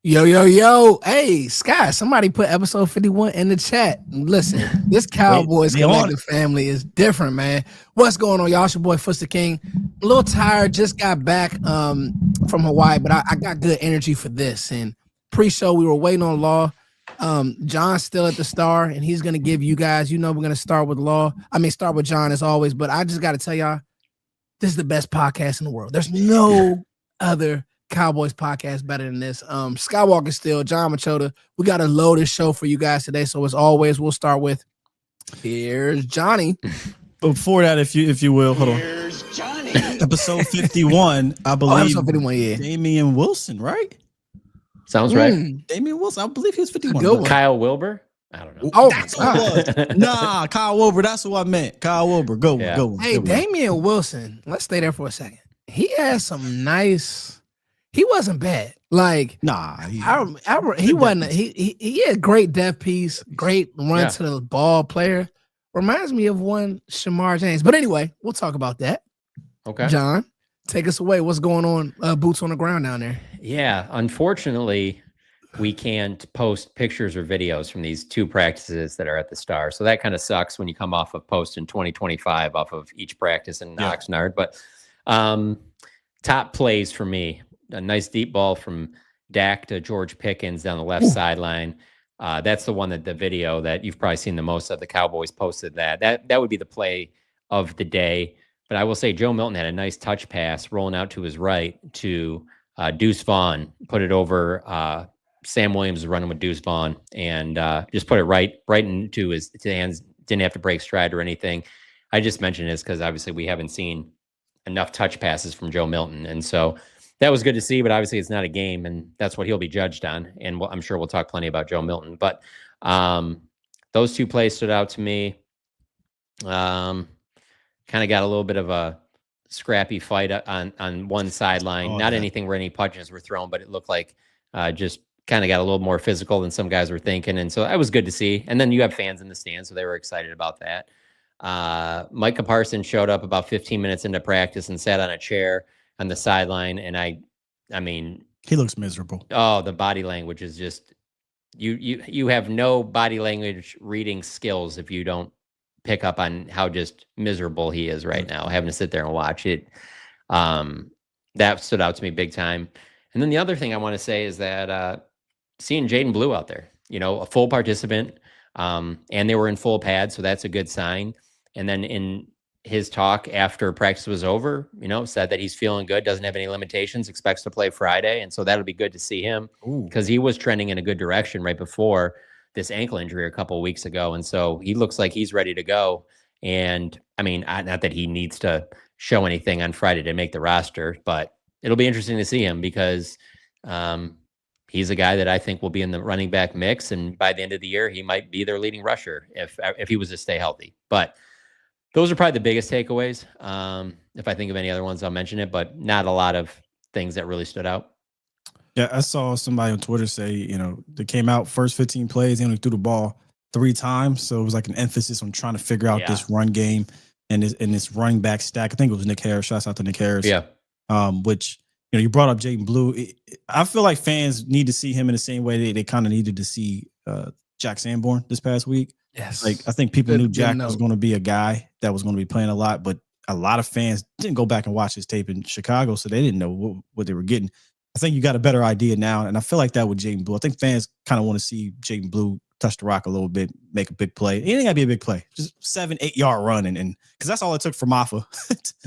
Yo, yo, yo. Hey, Sky, somebody put episode 51 in the chat. Listen, this Cowboys they on Collective family is different, man. What's going on, y'all? It's your boy, Footsdaking. A little tired, just got back from Hawaii, but I got good energy for this. And pre-show, we were waiting on Law. John's still at the Star, and he's going to give you guys, we're going to start with Law. Start with John as always, but I just got to tell y'all, this is the best podcast in the world. There's no other Cowboys podcast better than this. Skywalker Steele, John Machota. We got a loaded show for you guys today. So as always, we'll start with here's Johnny. Before that, if you will, hold on. Here's Johnny. Episode 51, I believe. Episode 51, yeah. Damian Wilson, right? Sounds right. Damian Wilson, I believe he was 51. Good one. Kyle Wilbur? I don't know. Oh, That's what it was. Nah, Kyle Wilbur. That's what I meant. Kyle Wilbur. Go one. Yeah. Go one. Hey, Good one. Damian Wilson. Let's stay there for a second. He had some nice. He wasn't bad. Like, Nah, he wasn't. He had great depth piece, great run to the ball player. Reminds me of one Shamar James. But anyway, we'll talk about that. Okay. John, take us away. What's going on? Boots on the ground down there. Yeah. Unfortunately, we can't post pictures or videos from these two practices that are at the Star. So that kind of sucks when you come off of posting 2025 off of each practice in Oxnard. But top plays for me. A nice deep ball from Dak to George Pickens down the left sideline. That's the one that the video that you've probably seen the most of. The Cowboys posted that would be the play of the day. But I will say Joe Milton had a nice touch pass rolling out to his right to Deuce Vaughn, put it over Sam Williams is running with Deuce Vaughn and just put it right into his hands. Didn't have to break stride or anything. I just mentioned this because obviously we haven't seen enough touch passes from Joe Milton. And so that was good to see, but obviously it's not a game, and that's what he'll be judged on. And I'm sure we'll talk plenty about Joe Milton. But those two plays stood out to me. Kind of got a little bit of a scrappy fight on one sideline. Not anything where any punches were thrown, but it looked like just kind of got a little more physical than some guys were thinking. And so that was good to see. And then you have fans in the stands, so they were excited about that. Micah Parsons showed up about 15 minutes into practice and sat on a chair on the sideline, and I mean, he looks miserable. Oh, the body language is just you have no body language reading skills if you don't pick up on how just miserable he is right now, having to sit there and watch it. That stood out to me big time. And then the other thing I want to say is that seeing Jaden Blue out there, a full participant, and they were in full pad, so that's a good sign. And then in his talk after practice was over, said that he's feeling good, doesn't have any limitations, expects to play Friday. And so that'll be good to see him because he was trending in a good direction right before this ankle injury a couple of weeks ago. And so he looks like he's ready to go. And I mean, not that he needs to show anything on Friday to make the roster, but it'll be interesting to see him because he's a guy that I think will be in the running back mix. And by the end of the year, he might be their leading rusher if he was to stay healthy. But those are probably the biggest takeaways. If I think of any other ones, I'll mention it, but not a lot of things that really stood out. Yeah, I saw somebody on Twitter say, they came out first 15 plays, they only threw the ball 3 times. So it was like an emphasis on trying to figure out this run game and this running back stack. I think it was Nick Harris. Shouts out to Nick Harris. Yeah. Which, you brought up Jaden Blue. I feel like fans need to see him in the same way they kind of needed to see Jack Sanborn this past week. Yes. Like, I think people knew Jack was going to be a guy that was going to be playing a lot, but a lot of fans didn't go back and watch his tape in Chicago, so they didn't know what they were getting. I think you got a better idea now, and I feel like that with Jaden Blue. I think fans kind of want to see Jaden Blue touch the rock a little bit, make a big play. It ain't got to be a big play. Just 7-8 yard run, and because that's all it took for Maffa.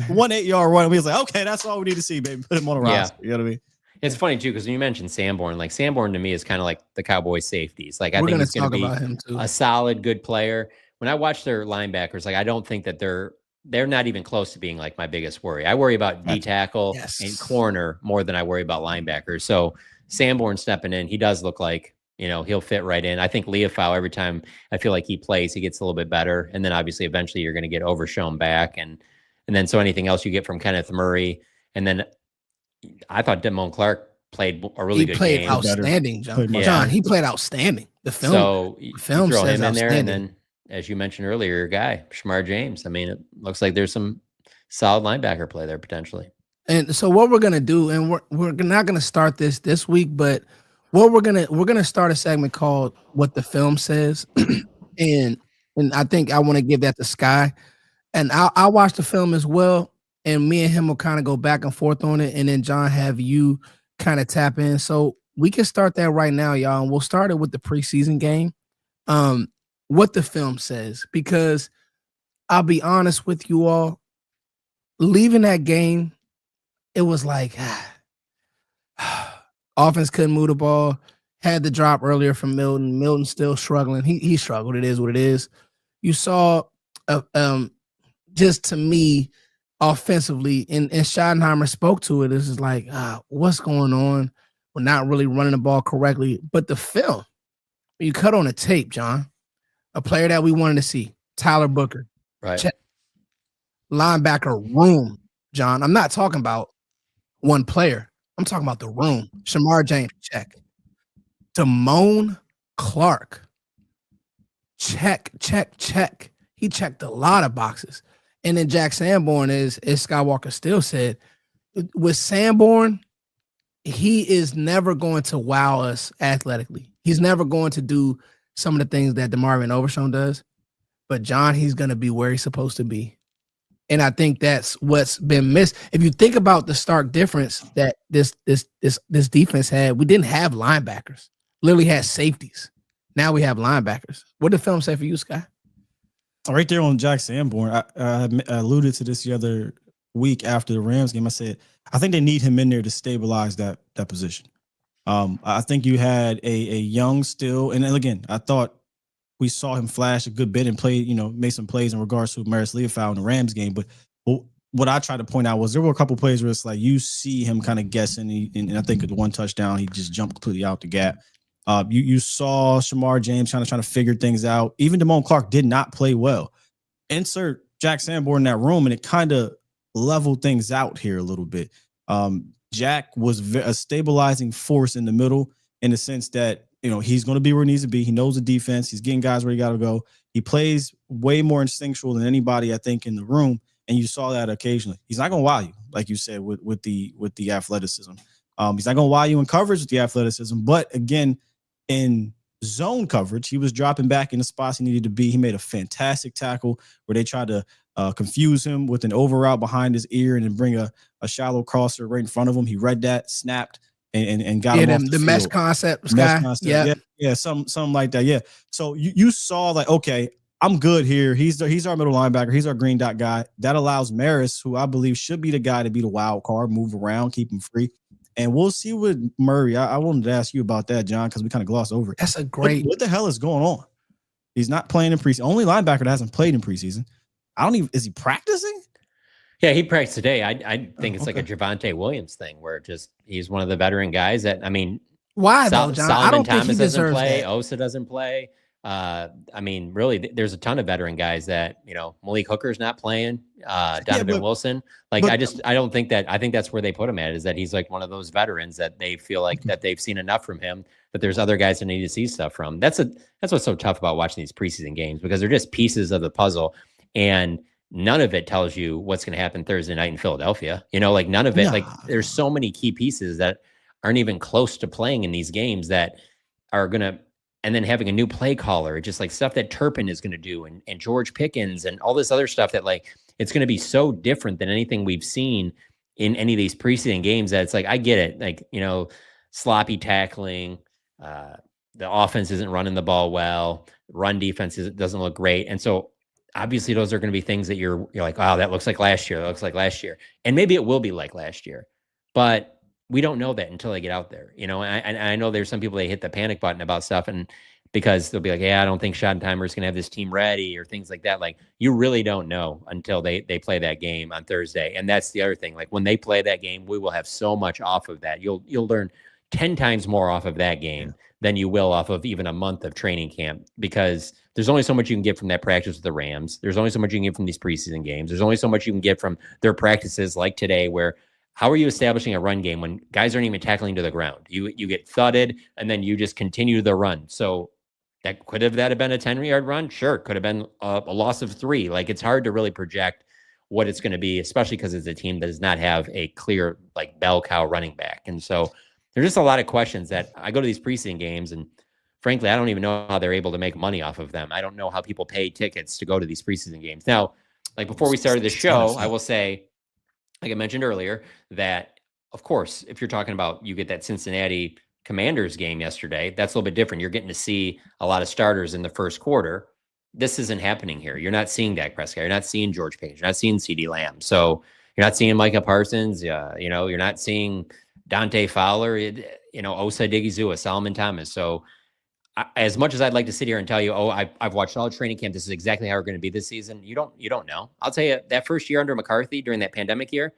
1 8-yard run, and we was like, okay, that's all we need to see, baby. Put him on a roster. You know what I mean? It's funny too because when you mentioned Sanborn, like Sanborn to me is kind of like the Cowboys safeties. Like I think he's going to be a solid, good player. When I watch their linebackers, like I don't think that they're not even close to being like my biggest worry. I worry about D tackle and corner more than I worry about linebackers. So Sanborn stepping in, he does look like he'll fit right in. I think Leofau, every time I feel like he plays, he gets a little bit better. And then obviously eventually you're going to get Overshown back, and then so anything else you get from Kenneth Murray, and then. I thought Damone Clark played a really good game. He played outstanding, John. He played outstanding. The film throw says him in there, and then, outstanding. as you mentioned earlier, your guy, Shamar James. I mean, it looks like there's some solid linebacker play there potentially. And so what we're going to do, and we're not going to start this week, but Well, we're gonna start a segment called "What the Film Says," and I think I want to give that to Sky, and I'll watch the film as well, and me and him will kind of go back and forth on it, and then John have you kind of tap in. So we can start that right now, y'all, and we'll start it with the preseason game. What the film says, because I'll be honest with you all, leaving that game, it was like offense couldn't move the ball. Had the drop earlier from Milton. Milton still struggling. He struggled. It is what it is. You saw, just to me, offensively, and Schottenheimer spoke to it. This is like, what's going on? We're not really running the ball correctly. But the film, you cut on a tape, John, a player that we wanted to see, Tyler Booker. Right. Check. Linebacker room, John. I'm not talking about one player. I'm talking about the room. Shamar James, check. Damone Clark, check. He checked a lot of boxes. And then Jack Sanborn, as Skywalker Steele said, with Sanborn, he is never going to wow us athletically. He's never going to do some of the things that DeMarvin Overshown does. But John, he's going to be where he's supposed to be. And I think that's what's been missed. If you think about the stark difference that this defense had, we didn't have linebackers. Literally had safeties. Now we have linebackers. What did the film say for you, Sky? Right there on Jack Sanborn, I alluded to this the other week after the Rams game. I said, I think they need him in there to stabilize that position. I think you had a young Steele, and then again, I thought we saw him flash a good bit and play, made some plays in regards to Maris Leofau in the Rams game. But what I tried to point out was there were a couple plays where it's like you see him kind of guessing, and I think at the one touchdown, he just jumped completely out the gap. You saw Shamar James trying to figure things out. Even Damone Clark did not play well. Insert Jack Sanborn in that room, and it kind of leveled things out here a little bit. Jack was a stabilizing force in the middle in the sense that, he's going to be where he needs to be. He knows the defense. He's getting guys where he got to go. He plays way more instinctual than anybody, I think, in the room. And you saw that occasionally. He's not going to wow you, like you said, with the athleticism. He's not going to wow you in coverage with the athleticism. But again, in zone coverage, he was dropping back in the spots he needed to be. He made a fantastic tackle where they tried to confuse him with an over route behind his ear and then bring a shallow crosser right in front of him. He read that, snapped, and got him off the field. Mesh concept, Sky. Yeah, something like that. Yeah. So you saw like, okay, I'm good here. He's our middle linebacker. He's our green dot guy. That allows Maris, who I believe should be the guy to be the wild card, move around, keep him free. And we'll see with Murray. I wanted to ask you about that, John, because we kind of glossed over it. That's a great. What the hell is going on? He's not playing in preseason. Only linebacker that hasn't played in preseason. Is he practicing? Yeah, he practiced today. I think it's like a Javonte Williams thing where he's one of the veteran guys that, why though, John? Solomon I don't Thomas think he doesn't deserves play. that. Osa doesn't play. Really, there's a ton of veteran guys that, Malik Hooker's not playing. Donovan Wilson. I don't think that. I think that's where they put him at, is that he's like one of those veterans that they feel like that they've seen enough from him, that there's other guys that need to see stuff from. That's what's so tough about watching these preseason games, because they're just pieces of the puzzle, and none of it tells you what's going to happen Thursday night in Philadelphia. None of it. There's so many key pieces that aren't even close to playing in these games that are going to. And then having a new play caller, just like stuff that Turpin is going to do, and George Pickens and all this other stuff that it's going to be so different than anything we've seen in any of these preseason games, that it's like, I get it. Sloppy tackling, the offense isn't running the ball well, run defense doesn't look great. And so obviously those are going to be things that you're like, wow, that looks like last year. That looks like last year. And maybe it will be like last year, but we don't know that until they get out there, and I know there's some people that hit the panic button about stuff, and because they'll be like, yeah, I don't think Schottenheimer is going to have this team ready or things like that. You really don't know until they play that game on Thursday. And that's the other thing. When they play that game, we will have so much off of that. You'll learn 10 times more off of that game than you will off of even a month of training camp, because there's only so much you can get from that practice with the Rams. There's only so much you can get from these preseason games. There's only so much you can get from their practices like today, where how are you establishing a run game when guys aren't even tackling to the ground? You get thudded, and then you just continue the run. So could have been a 10-yard run? Sure. Could have been a loss of 3. It's hard to really project what it's going to be, especially because it's a team that does not have a clear bell cow running back. And so there's just a lot of questions that I go to these preseason games, and frankly, I don't even know how they're able to make money off of them. I don't know how people pay tickets to go to these preseason games. Now, like before we started the show, I will say, like I mentioned earlier, that of course, if you're talking about you get that Cincinnati Commanders game yesterday, that's a little bit different. You're getting to see a lot of starters in the first quarter. This isn't happening here. You're not seeing Dak Prescott. You're not seeing George Page. You're not seeing CeeDee Lamb. So you're not seeing Micah Parsons. You're not seeing Dante Fowler, Osa Digizua, Solomon Thomas. So as much as I'd like to sit here and tell you, I've watched all training camp, this is exactly how we're going to be this season. You don't know. I'll tell you, that first year under McCarthy during that pandemic year,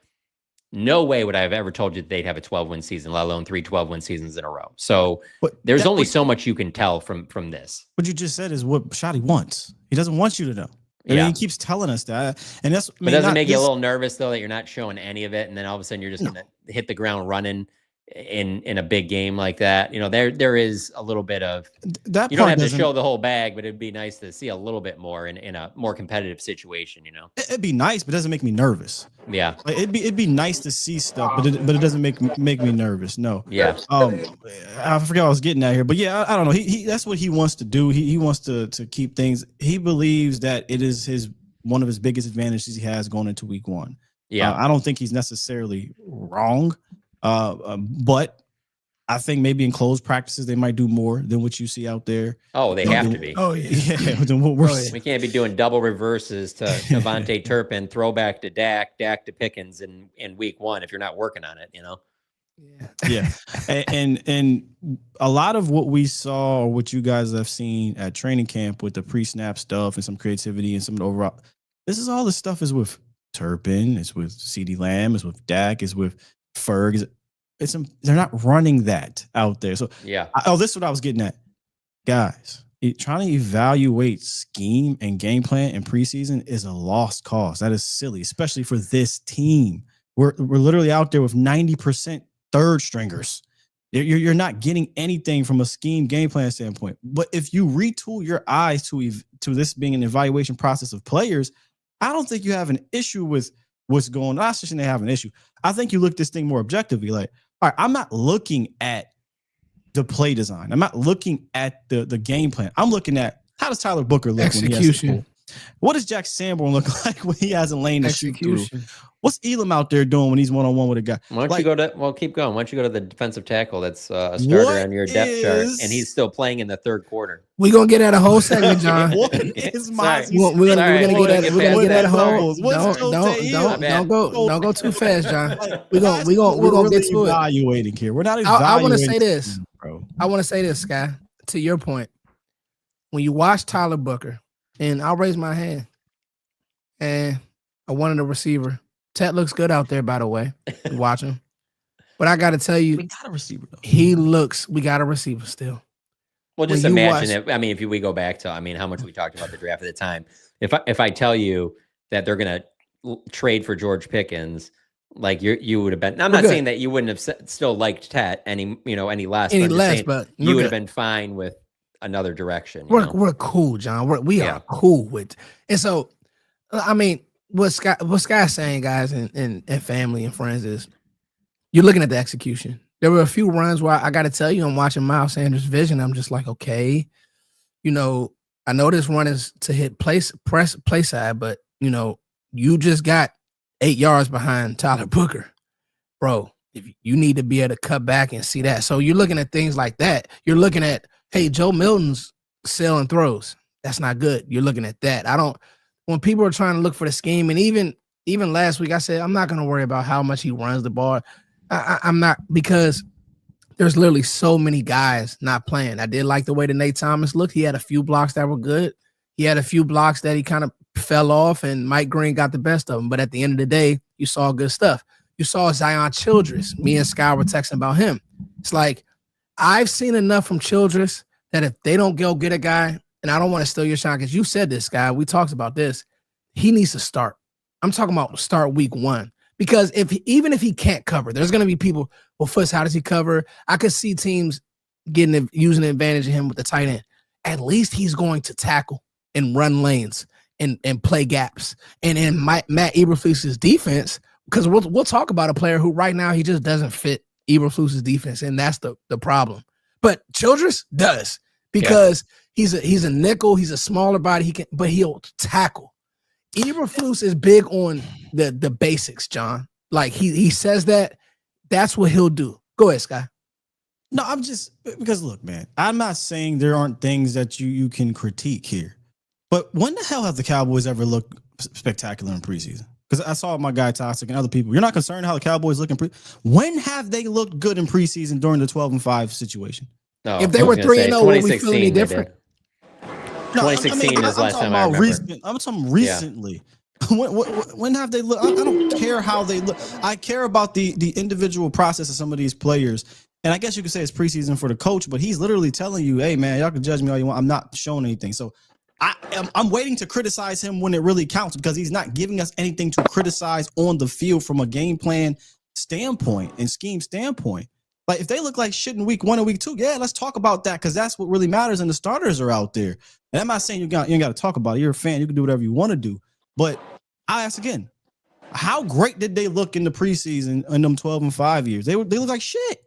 no way would I have ever told you they'd have a 12-win season, let alone 3 12-win seasons in a row. So there's only so much you can tell from this. What you just said is what Shotty wants. He doesn't want you to know. He keeps telling us that. And that's, but doesn't it make you a little nervous though, that you're not showing any of it. And then all of a sudden you're just going to hit the ground running in a big game like that. There is a little bit of that. You don't have to show the whole bag, but it'd be nice to see a little bit more in a more competitive situation. It'd be nice, but it doesn't make me nervous. Yeah, like, it'd be nice to see stuff, but it doesn't make me nervous. No. Yeah. I forgot what I was getting at here, but yeah, I don't know. He that's what he wants to do. He wants to keep things. He believes that it is one of his biggest advantages he has going into week 1. Yeah, I don't think he's necessarily wrong. But I think maybe in closed practices, they might do more than what you see out there. Oh, they have to be. Oh, yeah. We can't be doing double reverses to Devontae Turpin, throwback to Dak to Pickens in week 1 if you're not working on it, Yeah. And a lot of what we saw, or what you guys have seen at training camp with the pre-snap stuff and some creativity and some of the overall, this is all the stuff is with Turpin, it's with CeeDee Lamb, it's with Dak, it's with Ferg. They're not running that out there. So this is what I was getting at, guys. Trying to evaluate scheme and game plan in preseason is a lost cause. That is silly, especially for this team. We're literally out there with 90% third stringers. You're not getting anything from a scheme game plan standpoint. But if you retool your eyes to this being an evaluation process of players, I don't think you have an issue with what's going on. Not just they have an issue. I think you look at this thing more objectively. Like, all right, I'm not looking at the play design. I'm not looking at the game plan. I'm looking at how does Tyler Booker look execution. When he has the ball? What does Jack Sanborn look like when he hasn't lain the shoot through? What's Elam out there doing when he's one-on-one with a guy? Why don't you go to keep going. Why don't you go to the defensive tackle that's a starter on your depth chart, and he's still playing in the third quarter? We're gonna get at a whole segment, John. What is Mazi? We're gonna get at a whole. Don't go too fast, John. We're gonna get to it. Evaluating here. We're not evaluating. I want to say this, bro. I want to say this, Sky. To your point, when you watch Tyler Booker, and I'll raise my hand, and I wanted a receiver. Tet looks good out there, by the way. Watch him. But I got to tell you, we got a receiver, though. We got a receiver still. Well, just imagine it. I mean, if we go back to, how much we talked about the draft at the time. If I tell you that they're going to trade for George Pickens, like you would have been. I'm not saying that you wouldn't have still liked Tet any less, but you would have been fine with another direction. We're cool, John. We are cool with, and so what Sky's saying, guys, and family and friends is you're looking at the execution. There were a few runs where I got to tell you, I'm watching Miles Sanders' vision. I'm just like, okay, I know this run is to hit play side, but you just got 8 yards behind Tyler Booker, bro. If you need to be able to cut back and see that, so you're looking at things like that. You're looking at, hey, Joe Milton's selling throws. That's not good. You're looking at that. When people are trying to look for the scheme, and even last week, I said, I'm not going to worry about how much he runs the ball. I'm not, because there's literally so many guys not playing. I did like the way that Nate Thomas looked. He had a few blocks that were good. He had a few blocks that he kind of fell off, and Mike Green got the best of him. But at the end of the day, you saw good stuff. You saw Zion Childress. Me and Sky were texting about him. It's like, I've seen enough from Childress that if they don't go get a guy, and I don't want to steal your shine because you said this, Sky, we talked about this, he needs to start. I'm talking about start week 1. Because even if he can't cover, there's going to be people, well, Foots, how does he cover? I could see teams using the advantage of him with the tight end. At least he's going to tackle and run lanes and play gaps. And in Matt Eberflus's defense, because we'll talk about a player who right now he just doesn't fit Eberflus's defense, and that's the problem. But Childress does because he's a nickel. He's a smaller body. But he'll tackle. Eberflus is big on the basics, John. Like he says that's what he'll do. Go ahead, Sky. No, I'm just because look, man, I'm not saying there aren't things that you can critique here, but when the hell have the Cowboys ever looked spectacular in preseason? Because I saw my guy Toxic and other people. You're not concerned how the Cowboys look in when have they looked good in preseason during the 12-5 situation? No, if they were 3-0, would we feel any different? 2016 is the last time I remember. I'm talking recently. Yeah. When have they looked? I don't care how they look. I care about the individual process of some of these players. And I guess you could say it's preseason for the coach, but he's literally telling you, hey, man, y'all can judge me all you want. I'm not showing anything. So I'm waiting to criticize him when it really counts because he's not giving us anything to criticize on the field from a game plan standpoint and scheme standpoint. Like, if they look like shit in week 1 and week 2, yeah, let's talk about that because that's what really matters and the starters are out there. And I'm not saying you ain't got to talk about it. You're a fan. You can do whatever you want to do. But I ask again, how great did they look in the preseason in them 12-5 years? They look like shit.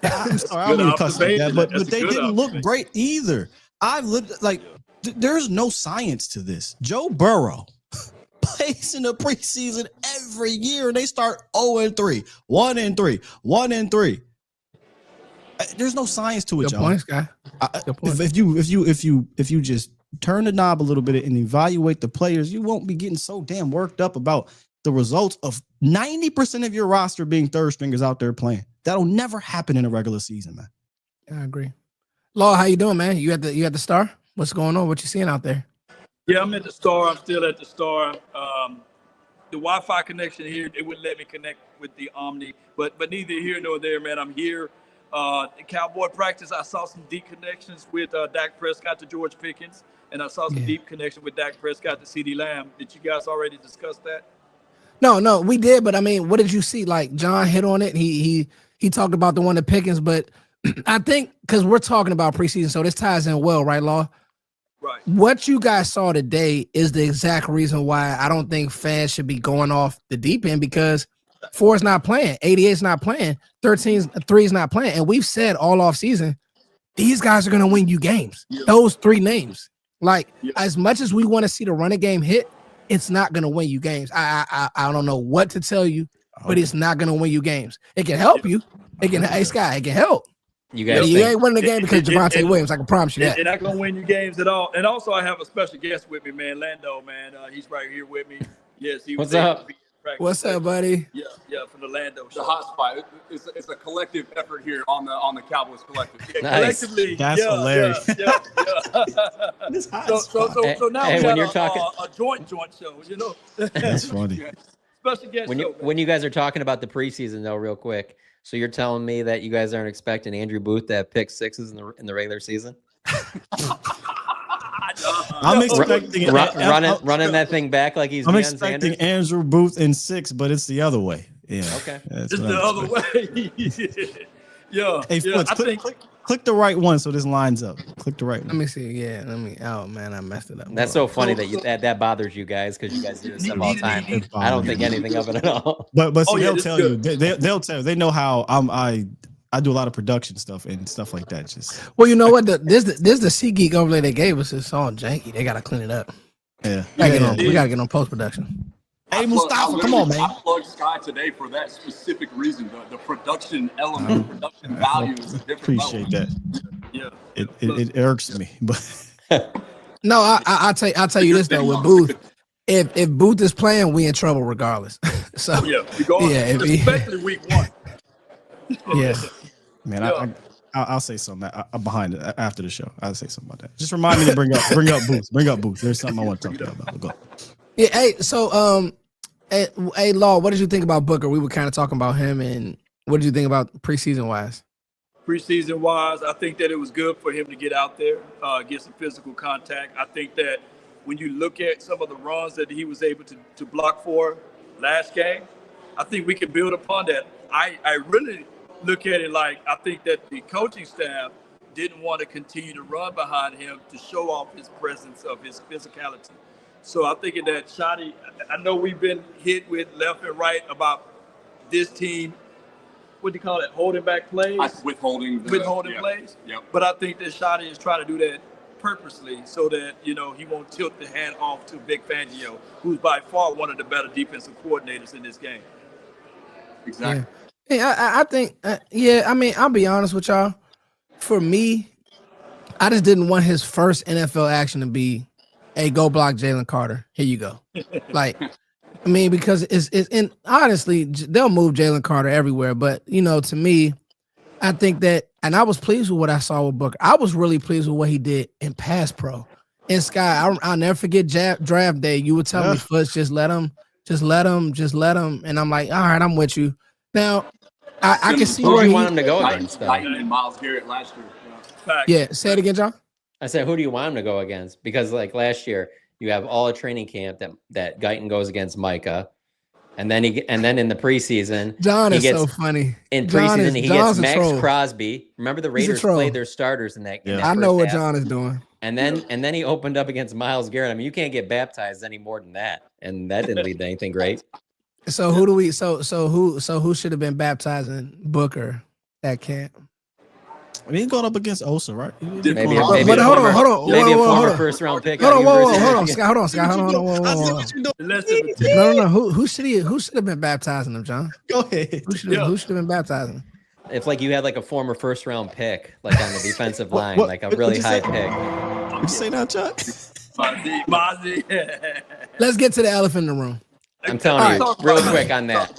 I'm sorry, I don't mean to cuss like that, but they didn't look great either. I've lived like there's no science to this. Joe Burrow plays in the preseason every year, and they start 0-3, 1-3, 1-3. There's no science to it, Good points, guy. If you just turn the knob a little bit and evaluate the players, you won't be getting so damn worked up about the results of 90% of your roster being third stringers out there playing. That'll never happen in a regular season, man. I agree. Law, how you doing, man? You at the Star? What's going on? What you seeing out there? Yeah, I'm at the Star. I'm still at the Star. The Wi-Fi connection here, it wouldn't let me connect with the Omni, but neither here nor there, man. I'm here. In Cowboy practice, I saw some deep connections with Dak Prescott to George Pickens, and I saw some deep connection with Dak Prescott to CeeDee Lamb. Did you guys already discuss that? No, we did, but I mean, what did you see? Like, John hit on it. He talked about the one to Pickens, but I think because we're talking about preseason, so this ties in well, right, Law? Right. What you guys saw today is the exact reason why I don't think fans should be going off the deep end because 4 is not playing, 88 is not playing, 3 is not playing, and we've said all off season these guys are going to win you games. Yeah. Those 3 names, like as much as we want to see the running game hit, it's not going to win you games. I don't know what to tell you, but it's not going to win you games. It can help you. It can, hey Sky, it can help. You guys, you ain't winning the game because Javonte Williams. I can promise you that. They're not going to win you games at all. And also, I have a special guest with me, man, Lando, man. He's right here with me. Yes, he was. What's up? What's up, buddy? Yeah, from the Lando show. The hot spot. It's a collective effort here on the Cowboys Collective. Yeah, nice. Collectively, that's hilarious. Yeah. So now we got a joint show, you know. That's funny. Special guest show. When you guys are talking about the preseason, though, real quick. So you're telling me that you guys aren't expecting Andrew Booth to have pick 6s in the regular season? I'm expecting running that thing back like he's. I'm expecting Andrew Booth in 6, but it's the other way. Yeah. Okay. It's the other way. Yeah. Hey, Foots, click the right one so this lines up. Click the right one. Let me see. Yeah. Oh man, I messed it up. That's so funny that bothers you guys because you guys do this stuff all the time. I don't think anything of it at all. But see, they'll tell you. They'll tell you. They know how I do a lot of production stuff and stuff like that. Just well, you know what? This the SeatGeek overlay they gave us is all janky. They gotta clean it up. Yeah. We gotta get on post production. Hey, Mustafa, come on, man. I plugged Sky today for that specific reason. The production element, the production value is a different appreciate level. That. Yeah. It irks me, but no, I'll tell you this though with Booth. If Booth is playing, we in trouble regardless. So we go especially week 1. Yeah. Man, I'll say something behind it after the show. I'll say something about that. Just remind me to bring up Booth. Bring up Booth. There's something I want to talk to you about. Go. Yeah. Hey. So hey, Law. What did you think about Booker? We were kind of talking about him, and what did you think about preseason wise? Preseason wise, I think that it was good for him to get out there, get some physical contact. I think that when you look at some of the runs that he was able to block for last game, I think we can build upon that. I really look at it like I think that the coaching staff didn't want to continue to run behind him to show off his presence of his physicality. So I'm thinking that Shotty, I know we've been hit with left and right about this team what do you call it, holding back plays, withholding plays. Yep. But I think that Shotty is trying to do that purposely so that he won't tilt the hand off to Vic Fangio, who's by far one of the better defensive coordinators in this game. Exactly. Yeah, I think. I mean, I'll be honest with y'all. For me, I just didn't want his first NFL action to be, "Hey, go block Jalen Carter. Here you go." Like, I mean, because and honestly, they'll move Jalen Carter everywhere. But to me, I think that, and I was pleased with what I saw with Booker. I was really pleased with what he did in pass pro. And Sky, I'll never forget draft day. You would tell me, Foots, just let him. And I'm like, all right, I'm with you. Now, I can see where you want him to go against. And Myles Garrett last year. Yeah, say it again, John. I said, who do you want him to go against? Because like last year, you have all a training camp that Guyton goes against Micah, and then in the preseason, John is so funny. In preseason, he gets Max Crosby. Remember the Raiders played their starters in that. I know what John is doing. And then he opened up against Myles Garrett. I mean, you can't get baptized any more than that, and that didn't lead to anything great. So who do we? So who should have been baptizing Booker at camp? I mean, he's going up against Osa, right? Maybe a former first round pick. Hold on, Scott. No. Who should have been baptizing him, John? Go ahead. Who should have been baptizing him? If like you had like a former first round pick, like on the defensive line, like a really high pick. What'd you say now, Chuck? Mazi. Let's get to the elephant in the room. I'm telling you, real quick on that.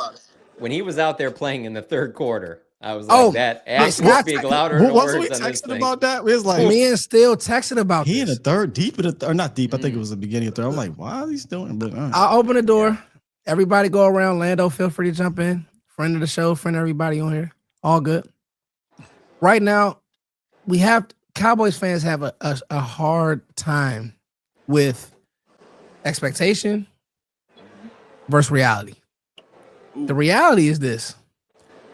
When he was out there playing in the third quarter, I was like, that actually speak louder than words we on this texting thing. about that? We was like, me and Steele texted about he this. in the third, deep in the or not deep. I think it was the beginning of the third. I'm like, why are he still in? But I'll open the door. Everybody go around. Lando, feel free to jump in. Friend of the show, friend of everybody on here. All good. Right now, Cowboys fans have a hard time with expectation versus reality. The reality is this.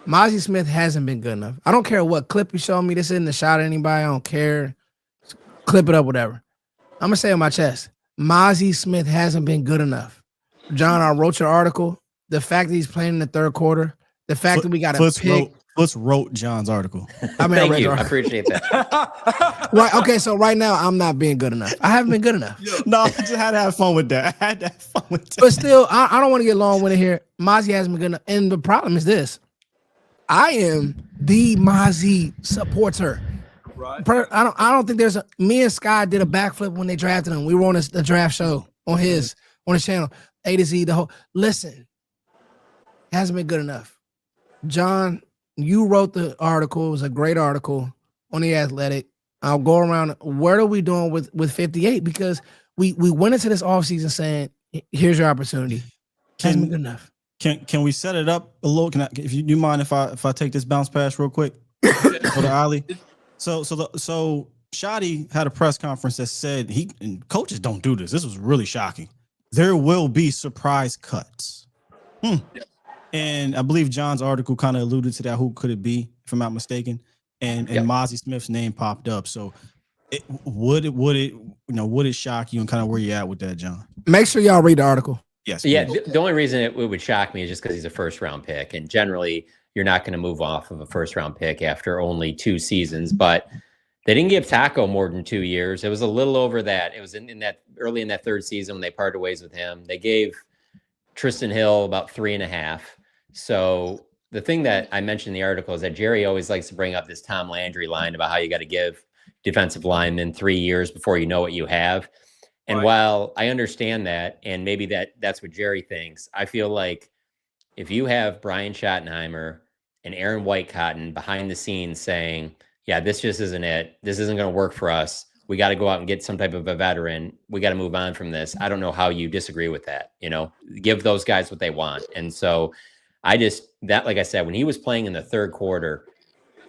Mazi Smith hasn't been good enough. I don't care what clip you show me. This isn't a shot at anybody. I don't care. Clip it up, whatever. I'm going to say it on my chest. Mazi Smith hasn't been good enough. John, I wrote your article. The fact that he's playing in the third quarter, the fact that we got a pick. Foots wrote John's article. Thank you. I appreciate that. Right. Okay. So right now, I'm not being good enough. I haven't been good enough. No, I just had to have fun with that. But still, I don't want to get long-winded here. Mazi hasn't been good enough. And the problem is this. I am the Mazi supporter. Right. I don't think me and Sky did a backflip when they drafted him. We were on the draft show on his channel. A to Z, the whole. Listen, hasn't been good enough. John, you wrote the article. It was a great article on The Athletic. I'll go around. What are we doing with 58? Because we went into this offseason saying, here's your opportunity. Hasn't been good enough. Can we set it up a little? If you do mind if I take this bounce pass real quick for the Ali? So Shotty had a press conference that said and coaches don't do this. This was really shocking. There will be surprise cuts. And I believe John's article kind of alluded to that. Who could it be, if I'm not mistaken? And Mazi Smith's name popped up. So would it shock you, and kind of where you at with that, John? Make sure y'all read the article. Yes. Yeah. The only reason it would shock me is just because he's a first round pick, and generally you're not going to move off of a first round pick after only 2 seasons. But they didn't give Taco more than 2 years. It was a little over that. It was in that early in that third season when they parted ways with him. They gave Tristan Hill about 3.5. So the thing that I mentioned in the article is that Jerry always likes to bring up this Tom Landry line about how you got to give defensive linemen 3 years before you know what you have. And while I understand that, and maybe that's what Jerry thinks, I feel like if you have Brian Schottenheimer and Aaron Whitecotton behind the scenes saying, yeah, this just isn't it. This isn't going to work for us. We got to go out and get some type of a veteran. We got to move on from this. I don't know how you disagree with that. Give those guys what they want. And so like I said, when he was playing in the third quarter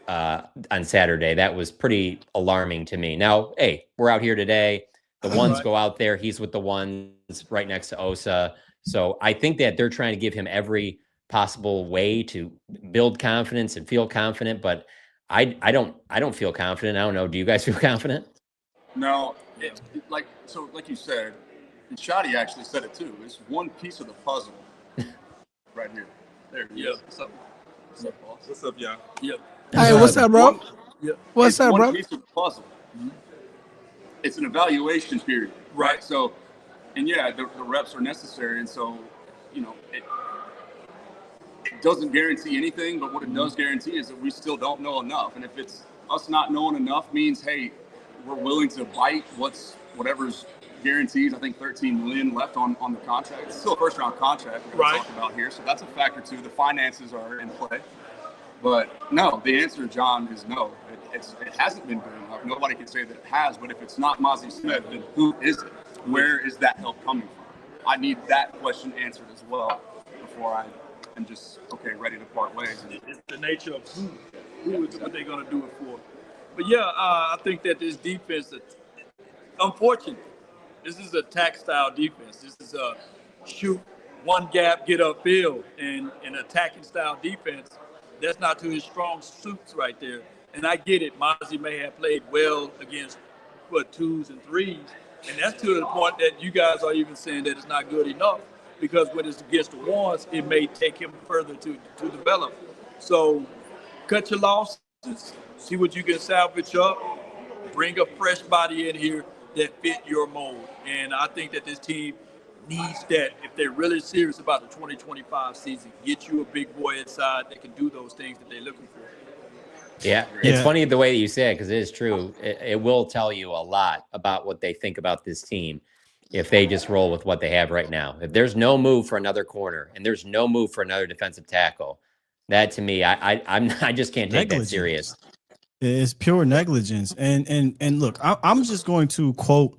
on Saturday, that was pretty alarming to me. Now, hey, we're out here today. The ones go out there. He's with the ones right next to Osa. So I think that they're trying to give him every possible way to build confidence and feel confident. But I don't feel confident. I don't know. Do you guys feel confident? No. Like you said, and Shotty actually said it too. It's one piece of the puzzle right here. There you go. What's up, y'all? Yeah. Hey, what's up, bro? Yeah. What's up, one bro? piece of the puzzle. It's an evaluation period, right? So, and yeah, the reps are necessary, and so, you know, it doesn't guarantee anything, but what it does guarantee is that we still don't know enough. And if it's us not knowing enough means, hey, we're willing to bite whatever's guaranteed. I think 13 million left on the contract. It's still a first round contract we're going to talk about here, so that's a factor too. The finances are in play. But no, the answer, John, is no. It hasn't been good enough. Nobody can say that it has, but if it's not Mazi Smith, then who is it? Where is that help coming from? I need that question answered as well before I am just, ready to part ways. It's the nature of who is what they're going to do it for. But yeah, I think that this defense, unfortunately, this is a attack-style defense. This is a shoot, one gap, get upfield, and an attacking-style defense. That's not to his strong suits right there. And I get it. Mazi may have played well against, twos and threes. And that's to the point that you guys are even saying that it's not good enough, because when it's against the ones, it may take him further to develop. So cut your losses, see what you can salvage up, bring a fresh body in here that fit your mold. And I think that this team needs that. If they're really serious about the 2025 season, get you a big boy inside that can do those things that they're looking for. Yeah, it's funny the way that you say it, because it is true. It will tell you a lot about what they think about this team if they just roll with what they have right now. If there's no move for another corner and there's no move for another defensive tackle, that to me, I just can't take that serious. It's pure negligence. And look, I'm just going to quote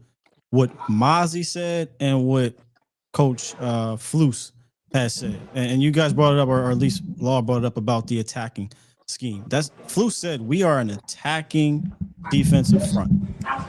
what Mazi said and what Coach Flus has said. And you guys brought it up, or at least Law brought it up about the attacking scheme. That's Flus said we are an attacking defensive front,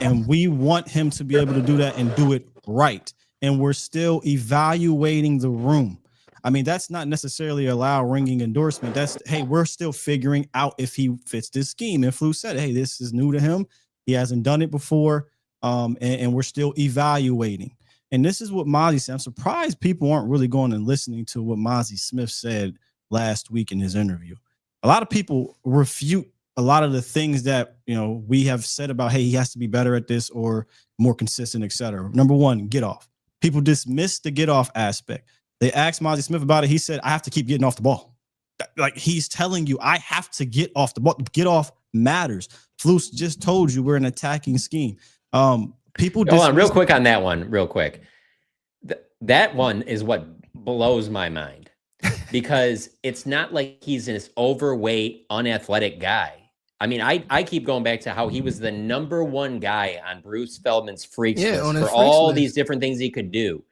and we want him to be able to do that and do it right. And we're still evaluating the room. I mean, that's not necessarily a loud ringing endorsement. That's, hey, we're still figuring out if he fits this scheme. And Flus said, hey, this is new to him. He hasn't done it before. And we're still evaluating. And this is what Mazi said. I'm surprised people aren't really going and listening to what Mazi Smith said last week in his interview. A lot of people refute a lot of the things that, we have said about, hey, he has to be better at this or more consistent, et cetera. Number one, get off. People dismiss the get off aspect. They asked Mazi Smith about it. He said, I have to keep getting off the ball. Like, he's telling you, I have to get off the ball. Get off matters. Flus just told you we're an attacking scheme. People hold on real quick on that one, real quick. That one is what blows my mind, because it's not like he's this overweight, unathletic guy. I mean, I keep going back to how he was the number one guy on Bruce Feldman's freaks list for all these different things he could do.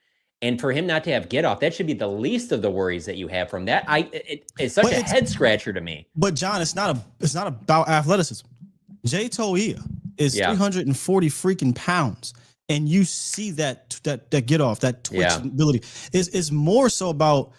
And for him not to have get off, that should be the least of the worries that you have from that. It's such a head scratcher to me. But John, it's not about athleticism. Jay Toia is 340 freaking pounds, and you see that get off, that twitch ability is more so about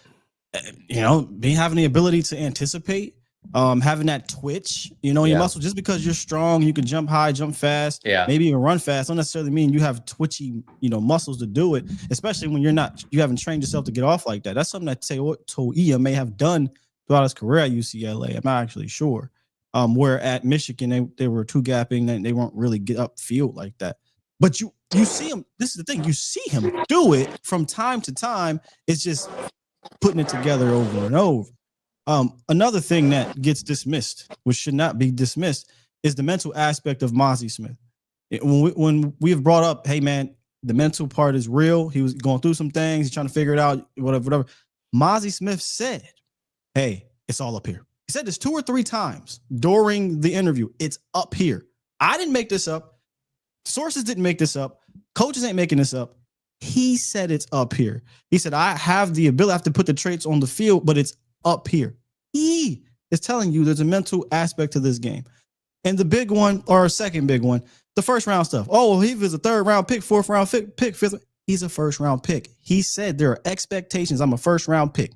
having the ability to anticipate, having that twitch, your muscle. Just because you're strong, you can jump high, jump fast, maybe even run fast, don't necessarily mean you have twitchy, muscles to do it, especially when you haven't trained yourself to get off like that. That's something that Toia may have done throughout his career at UCLA. I'm not actually sure. Where at Michigan, they were two gapping and they won't really get upfield like that. But you see him, this is the thing, you see him do it from time to time. It's just putting it together over and over. Another thing that gets dismissed, which should not be dismissed, is the mental aspect of Mazi Smith. When we have brought up, hey man, the mental part is real. He was going through some things. He's trying to figure it out, whatever. Mazi Smith said, hey, it's all up here. He said this 2 or 3 times during the interview. It's up here. I didn't make this up. Sources didn't make this up. Coaches ain't making this up. He said it's up here. He said, I have the ability, I have to put the traits on the field, but it's up here. He is telling you there's a mental aspect to this game. And the big one, or second big one, the first round stuff. Oh, well, he was a 3rd round pick, 4th round pick, 5th. He's a 1st round pick. He said there are expectations. I'm a 1st round pick.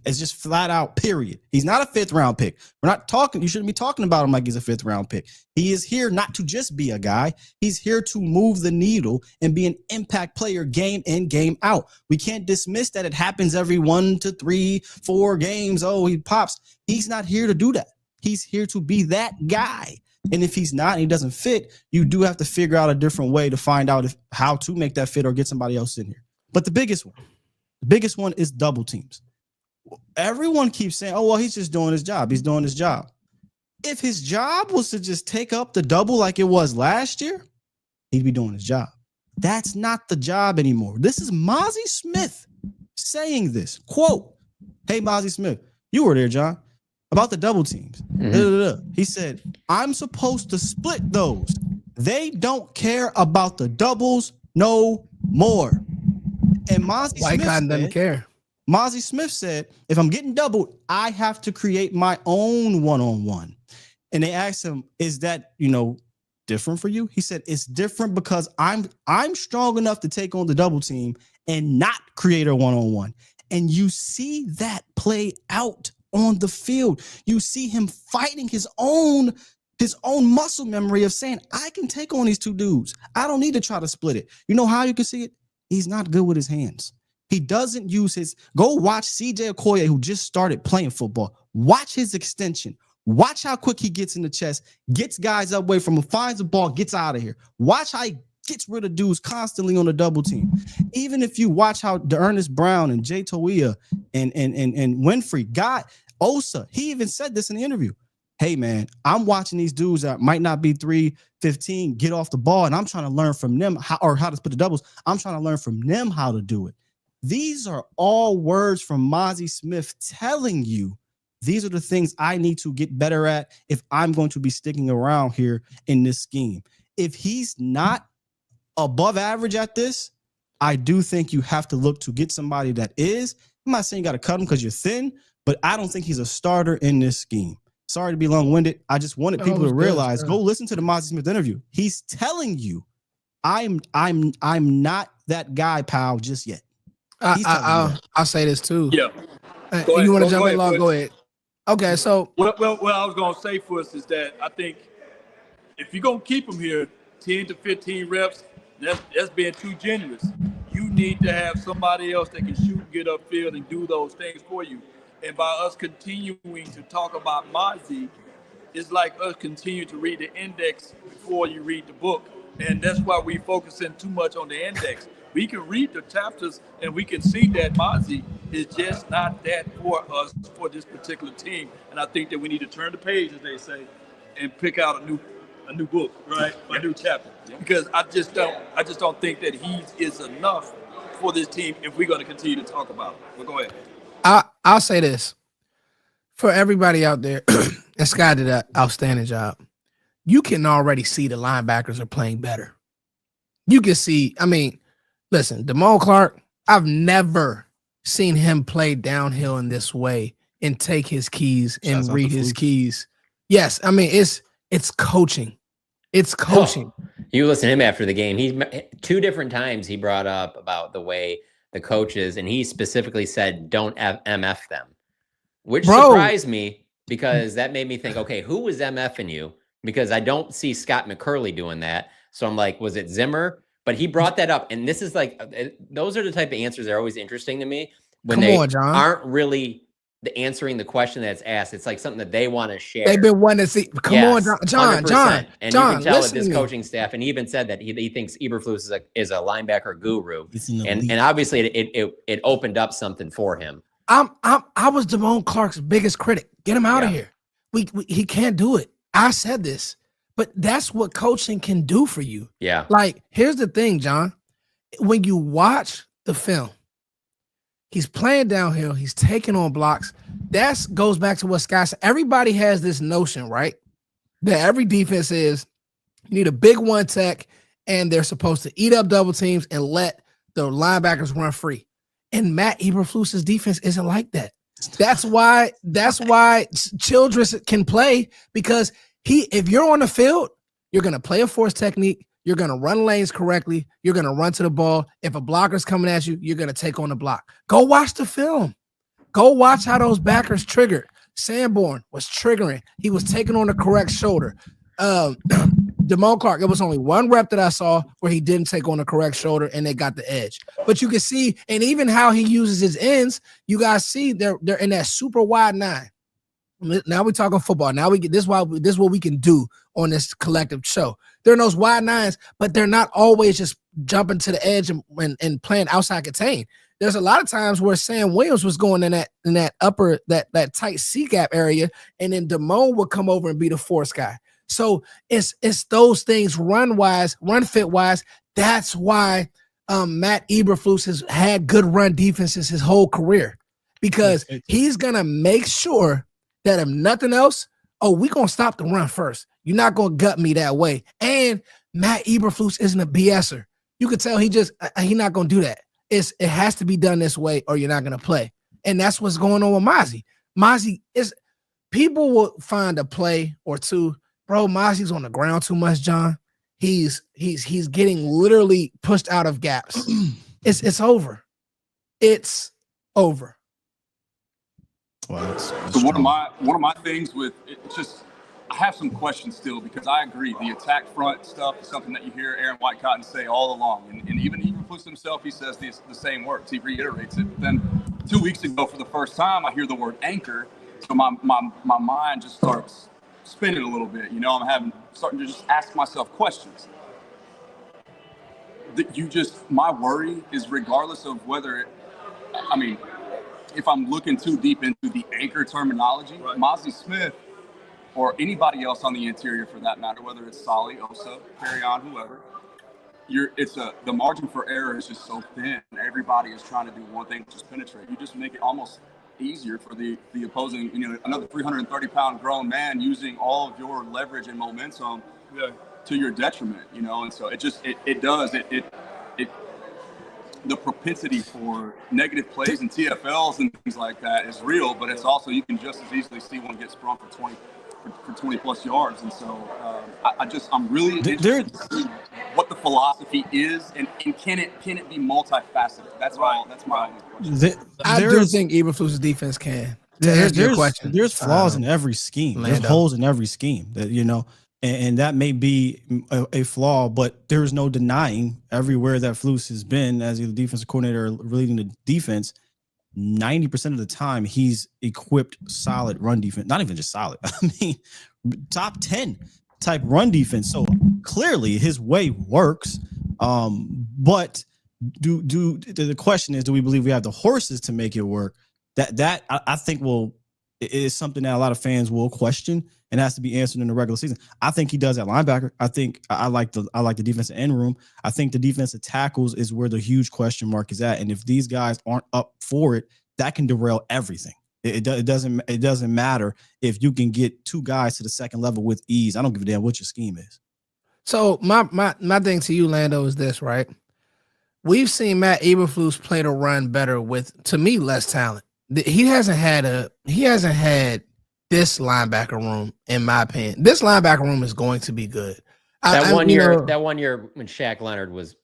It's just flat out, period. He's not a 5th round pick. We're not talking. You shouldn't be talking about him like he's a 5th round pick. He is here not to just be a guy. He's here to move the needle and be an impact player game in, game out. We can't dismiss that it happens every 1 to 3, 4 games. Oh, he pops. He's not here to do that. He's here to be that guy. And if he's not and he doesn't fit, you do have to figure out a different way to find out how to make that fit or get somebody else in here. But the biggest one is double teams. Everyone keeps saying, oh, well, he's just doing his job. He's doing his job. If his job was to just take up the double like it was last year, he'd be doing his job. That's not the job anymore. This is Mazi Smith saying this. Quote, hey, Mazi Smith, you were there, John, about the double teams. He said, I'm supposed to split those. They don't care about the doubles no more. And Mazi White guy doesn't care. Mazi Smith said, if I'm getting doubled, I have to create my own one-on-one. And they asked him, is that, different for you? He said, it's different because I'm strong enough to take on the double team and not create a one-on-one. And you see that play out on the field. You see him fighting his own muscle memory of saying, I can take on these 2 dudes. I don't need to try to split it. You know how you can see it? He's not good with his hands. He doesn't use go watch CJ Okoye, who just started playing football. Watch his extension. Watch how quick he gets in the chest, gets guys away from him, finds the ball, gets out of here. Watch how he gets rid of dudes constantly on the double team. Even if you watch how Dearness Brown and Jay Toia and Winfrey got Osa, he even said this in the interview. Hey, man, I'm watching these dudes that might not be 315 get off the ball, and I'm trying to learn from them how to split the doubles. I'm trying to learn from them how to do it. These are all words from Mazi Smith telling you these are the things I need to get better at if I'm going to be sticking around here in this scheme. If he's not above average at this, I do think you have to look to get somebody that is. I'm not saying you got to cut him because you're thin, but I don't think he's a starter in this scheme. Sorry to be long-winded. I just wanted people to realize, go listen to the Mazi Smith interview. He's telling you, I'm not that guy, pal, just yet. I'll say this too. Yeah. You want to jump in, Long? Go ahead. Okay, so what I was gonna say for us is that I think if you're gonna keep him here 10 to 15 reps, that's being too generous. You need to have somebody else that can shoot, get upfield, and do those things for you. And by us continuing to talk about Mazi, it's like us continuing to read the index before you read the book. And that's why we focusing too much on the index. We can read the chapters and we can see that Mazi is just not that for us for this particular team. And I think that we need to turn the page, as they say, and pick out a new book, right? A new chapter. Because I just don't think that he is enough for this team if we're going to continue to talk about it. Well, go ahead. I'll say this for everybody out there, and Sky did an outstanding job. You can already see the linebackers are playing better. You can see, listen, Damone Clark, I've never seen him play downhill in this way and take his keys and read his keys. Yes, it's coaching. It's coaching. Oh, you listen to him after the game. He 2 different times he brought up about the way the coaches, and he specifically said, don't MF them, which surprised me because that made me think, okay, who was MFing you? Because I don't see Scott McCurley doing that. So I'm like, was it Zimmer? But he brought that up. And this is like, those are the type of answers that are always interesting to me when aren't really answering the question that's asked. It's like something that they want to share. They've been wanting to see. Come on, John. And you can tell with this coaching staff. And he even said that he thinks Eberflus is a linebacker guru. And obviously it opened up something for him. I was Damone Clark's biggest critic. Get him out of here. He can't do it. I said this, but that's what coaching can do for you. Yeah. Like, here's the thing, John. When you watch the film, he's playing downhill. He's taking on blocks. That goes back to what Scott said. Everybody has this notion, right? That every defense is you need a big one tech, and they're supposed to eat up double teams and let the linebackers run free. And Matt Eberflus's defense isn't like that. That's why Childress can play, because if you're on the field, you're going to play a force technique. You're going to run lanes correctly. You're going to run to the ball. If a blocker's coming at you, you're going to take on the block. Go watch the film. Go watch how those backers triggered. Sanborn was triggering. He was taking on the correct shoulder. Damone Clark, it was only one rep that I saw where he didn't take on the correct shoulder and they got the edge. But you can see, and even how he uses his ends, you guys see they're in that super wide 9. Now we're talking football. Now we get this is what we can do on this collective show. They're in those wide 9s, but they're not always just jumping to the edge and playing outside contain. There's a lot of times where Sam Williams was going in that upper that tight C gap area, and then Damone would come over and be the force guy. So it's those things run fit wise. That's why Matt Eberflus has had good run defenses his whole career, because he's gonna make sure that if nothing else, we're gonna stop the run first. You're not gonna gut me that way. And Matt Eberflus isn't a BSer. You could tell he's not gonna do that. It has to be done this way or you're not gonna play. And that's what's going on with Mazi. Mazi is, people will find a play or two. Bro, Mazi's on the ground too much, John. He's getting literally pushed out of gaps. It's over. It's over. Well, so one of my things with it's just, I have some questions still, because I agree the attack front stuff is something that you hear Aaron White-Cotton say all along, and even Eberflus himself, he says the same words, he reiterates it. But then 2 weeks ago, for the first time, I hear the word anchor, so my mind just starts spinning a little bit. You know, I'm starting to just ask myself questions. My worry is, regardless of whether if I'm looking too deep into the anchor terminology, right, Mazi Smith or anybody else on the interior for that matter, whether it's Solly, Osa, carry on, whoever, the margin for error is just so thin. Everybody is trying to do one thing, just penetrate. You just make it almost easier for the opposing, another 330-pound grown man using all of your leverage and momentum to your detriment, and so the propensity for negative plays and TFLs and things like that is real, but it's also, you can just as easily see one get sprung for 20 plus yards. And so I'm really interested to see what the philosophy is, and can it be multifaceted? That's my question. I do think Eberflus' defense can. There's flaws in every scheme. There's holes in every scheme that, and that may be a flaw, but there's no denying everywhere that Flus has been as the defensive coordinator leading the defense, 90% of the time he's equipped solid run defense. Not even just solid. I mean, top 10 type run defense. So clearly his way works. But the question is, do we believe we have the horses to make it work? That I think is something that a lot of fans will question and has to be answered in the regular season. I think he does at linebacker. I think I like the defensive end room. I think the defensive tackles is where the huge question mark is at. And if these guys aren't up for it, that can derail everything. It doesn't matter if you can get two guys to the second level with ease. I don't give a damn what your scheme is. So my thing to you, Lando, is this, right? We've seen Matt Eberflus play the run better with, to me, less talent. He hasn't had this linebacker room, in my opinion. This linebacker room is going to be good. That one year when Shaq Leonard was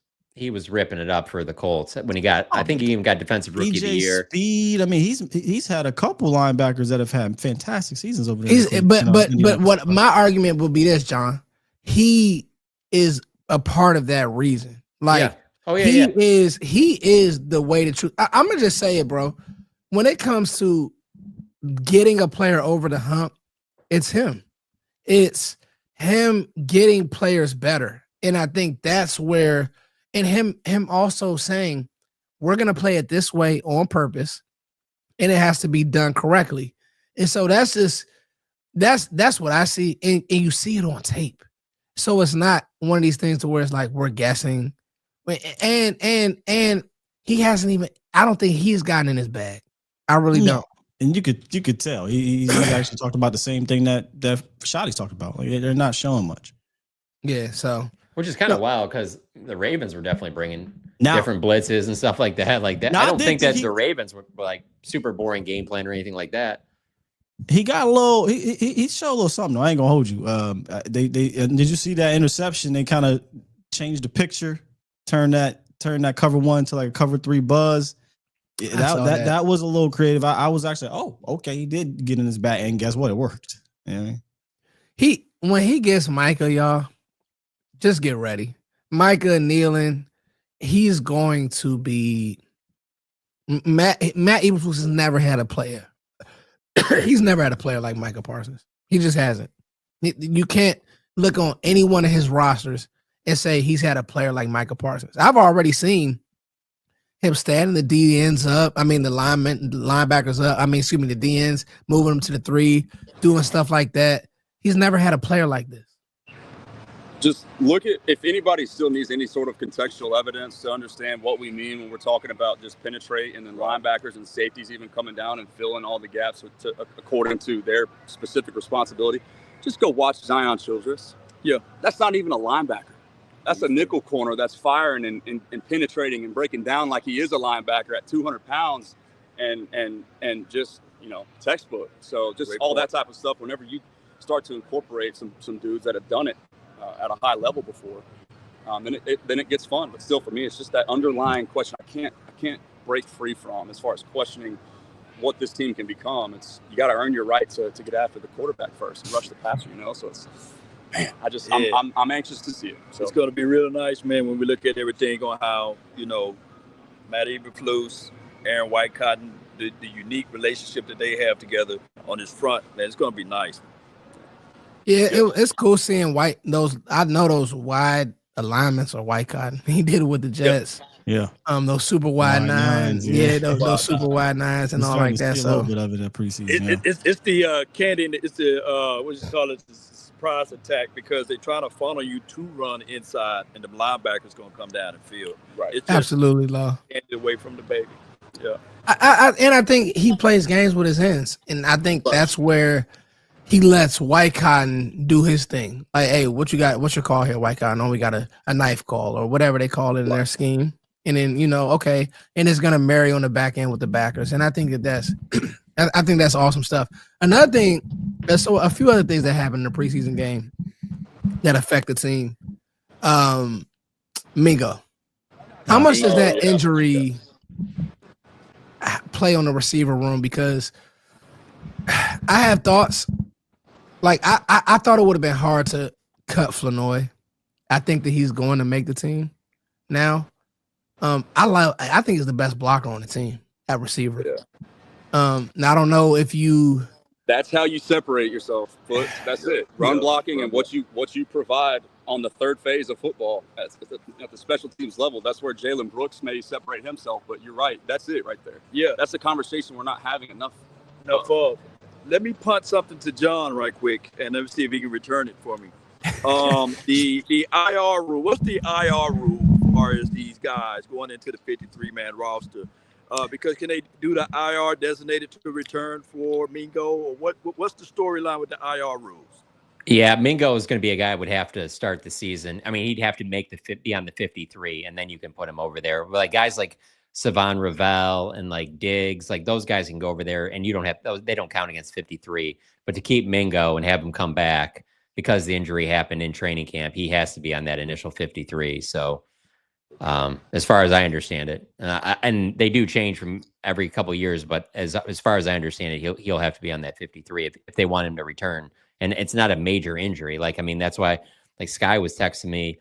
ripping it up for the Colts when he got, I think he even got defensive rookie of the year. Speed. I mean, he's had a couple linebackers that have had fantastic seasons over there. But what my argument would be this, John, he is a part of that reason. He is the way to truth. I'm gonna just say it, bro. When it comes to getting a player over the hump, it's him. It's him getting players better. And I think that's where, and him also saying, we're going to play it this way on purpose, and it has to be done correctly. And so that's what I see. And you see it on tape. So it's not one of these things to where it's like, we're guessing. And he hasn't even, I don't think he's gotten in his bag. I really don't. And you could tell he actually talked about the same thing that Shotty's talked about. Like, they're not showing much. Yeah, so which is kind of wild because the Ravens were definitely bringing different blitzes and stuff like that. Like that, I don't think that the Ravens were like super boring game plan or anything like that. He got a little. He showed a little something. Though. I ain't gonna hold you. They did you see that interception? They kind of changed the picture, turn that cover one to like a cover three buzz. That was a little creative. I was actually, okay, he did get in his back, and guess what? It worked. Yeah. When he gets Micah, y'all, just get ready. Micah kneeling, he's going to be Matt Eberflus has never had a player. He's never had a player like Micah Parsons. He just hasn't. You can't look on any one of his rosters and say he's had a player like Micah Parsons. I've already seen him standing the D ends up. I mean, the linebackers up. The D ends, moving them to the 3, doing stuff like that. He's never had a player like this. Just look at, if anybody still needs any sort of contextual evidence to understand what we mean when we're talking about just penetrate and then linebackers and safeties even coming down and filling all the gaps according to their specific responsibility, just go watch Zion Childress. Yeah, that's not even a linebacker. That's a nickel corner that's firing and penetrating and breaking down like he is a linebacker at 200 pounds and just, textbook. So just all that type of stuff, whenever you start to incorporate some dudes that have done it at a high level before, then it gets fun. But still, for me, it's just that underlying question I can't break free from as far as questioning what this team can become. It's, you got to earn your right to get after the quarterback first and rush the passer, So it's, man, I'm anxious to see it. So it's going to be real nice, man, when we look at everything on how, Matt Eberflus, Aaron Whitecotton, the unique relationship that they have together on this front, man, it's going to be nice. Yeah, it's cool seeing those wide alignments are Whitecotton. He did it with the Jets. Yeah. Those super wide nines. Yeah, those super wide nines and all like that. So a little bit of it at preseason. It's the candy. It's the what you call it? The surprise attack, because they're trying to funnel you to run inside, and the linebacker's going to come down and field. Right. It's absolutely, Law. Candy away from the baby. Yeah. I think he plays games with his hands, and I think that's where he lets Whitecotton do his thing. Like, hey, what you got? What's your call here, Whitecotton? Oh, we got a knife call or whatever they call it in their scheme. And then, okay, and it's gonna marry on the back end with the backers. And I think I think that's awesome stuff. Another thing, so a few other things that happened in the preseason game that affect the team. Mingo, how much does that injury play on the receiver room? Because I have thoughts. Like, I thought it would have been hard to cut Flanoy. I think that he's going to make the team now. I think he's the best blocker on the team at receiver. Yeah. Now I don't know if you. That's how you separate yourself. That's it. Run blocking and what you provide on the third phase of football at the special teams level. That's where Jalen Brooks may separate himself. But you're right. That's it right there. Yeah. That's a conversation we're not having enough of. Let me punt something to John right quick, and let me see if he can return it for me. The IR rule. What's the IR rule as far as these guys going into the 53-man roster? Because can they do the IR designated to return for Mingo, or what's the storyline with the IR rules? Yeah, Mingo is going to be a guy who would have to start the season. I mean, he'd have to be on the 53, and then you can put him over there. Like guys like Savon Ravel and like Diggs, like those guys can go over there, and you don't have those. They don't count against 53. But to keep Mingo and have him come back because the injury happened in training camp, he has to be on that initial 53. So, as far as I understand it, and they do change from every couple of years, but as far as I understand it, he'll have to be on that 53 if they want him to return. And it's not a major injury. Like, I mean, that's why like Sky was texting me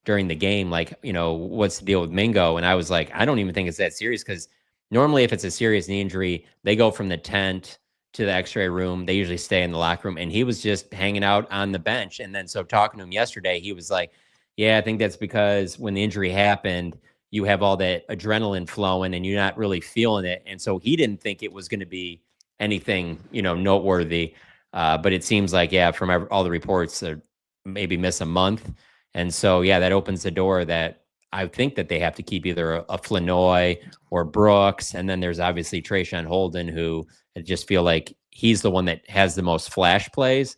during the game, like, what's the deal with Mingo? And I was like, I don't even think it's that serious, because normally if it's a serious knee injury, they go from the tent to the x-ray room. They usually stay in the locker room, and he was just hanging out on the bench. And then so talking to him yesterday, he was like, yeah, I think that's because when the injury happened, you have all that adrenaline flowing and you're not really feeling it. And so he didn't think it was going to be anything, noteworthy. But it seems like, yeah, from all the reports, maybe miss a month. And so, yeah, that opens the door that I think that they have to keep either a Flanoy or Brooks. And then there's obviously Trayshawn Holden, who I just feel like he's the one that has the most flash plays.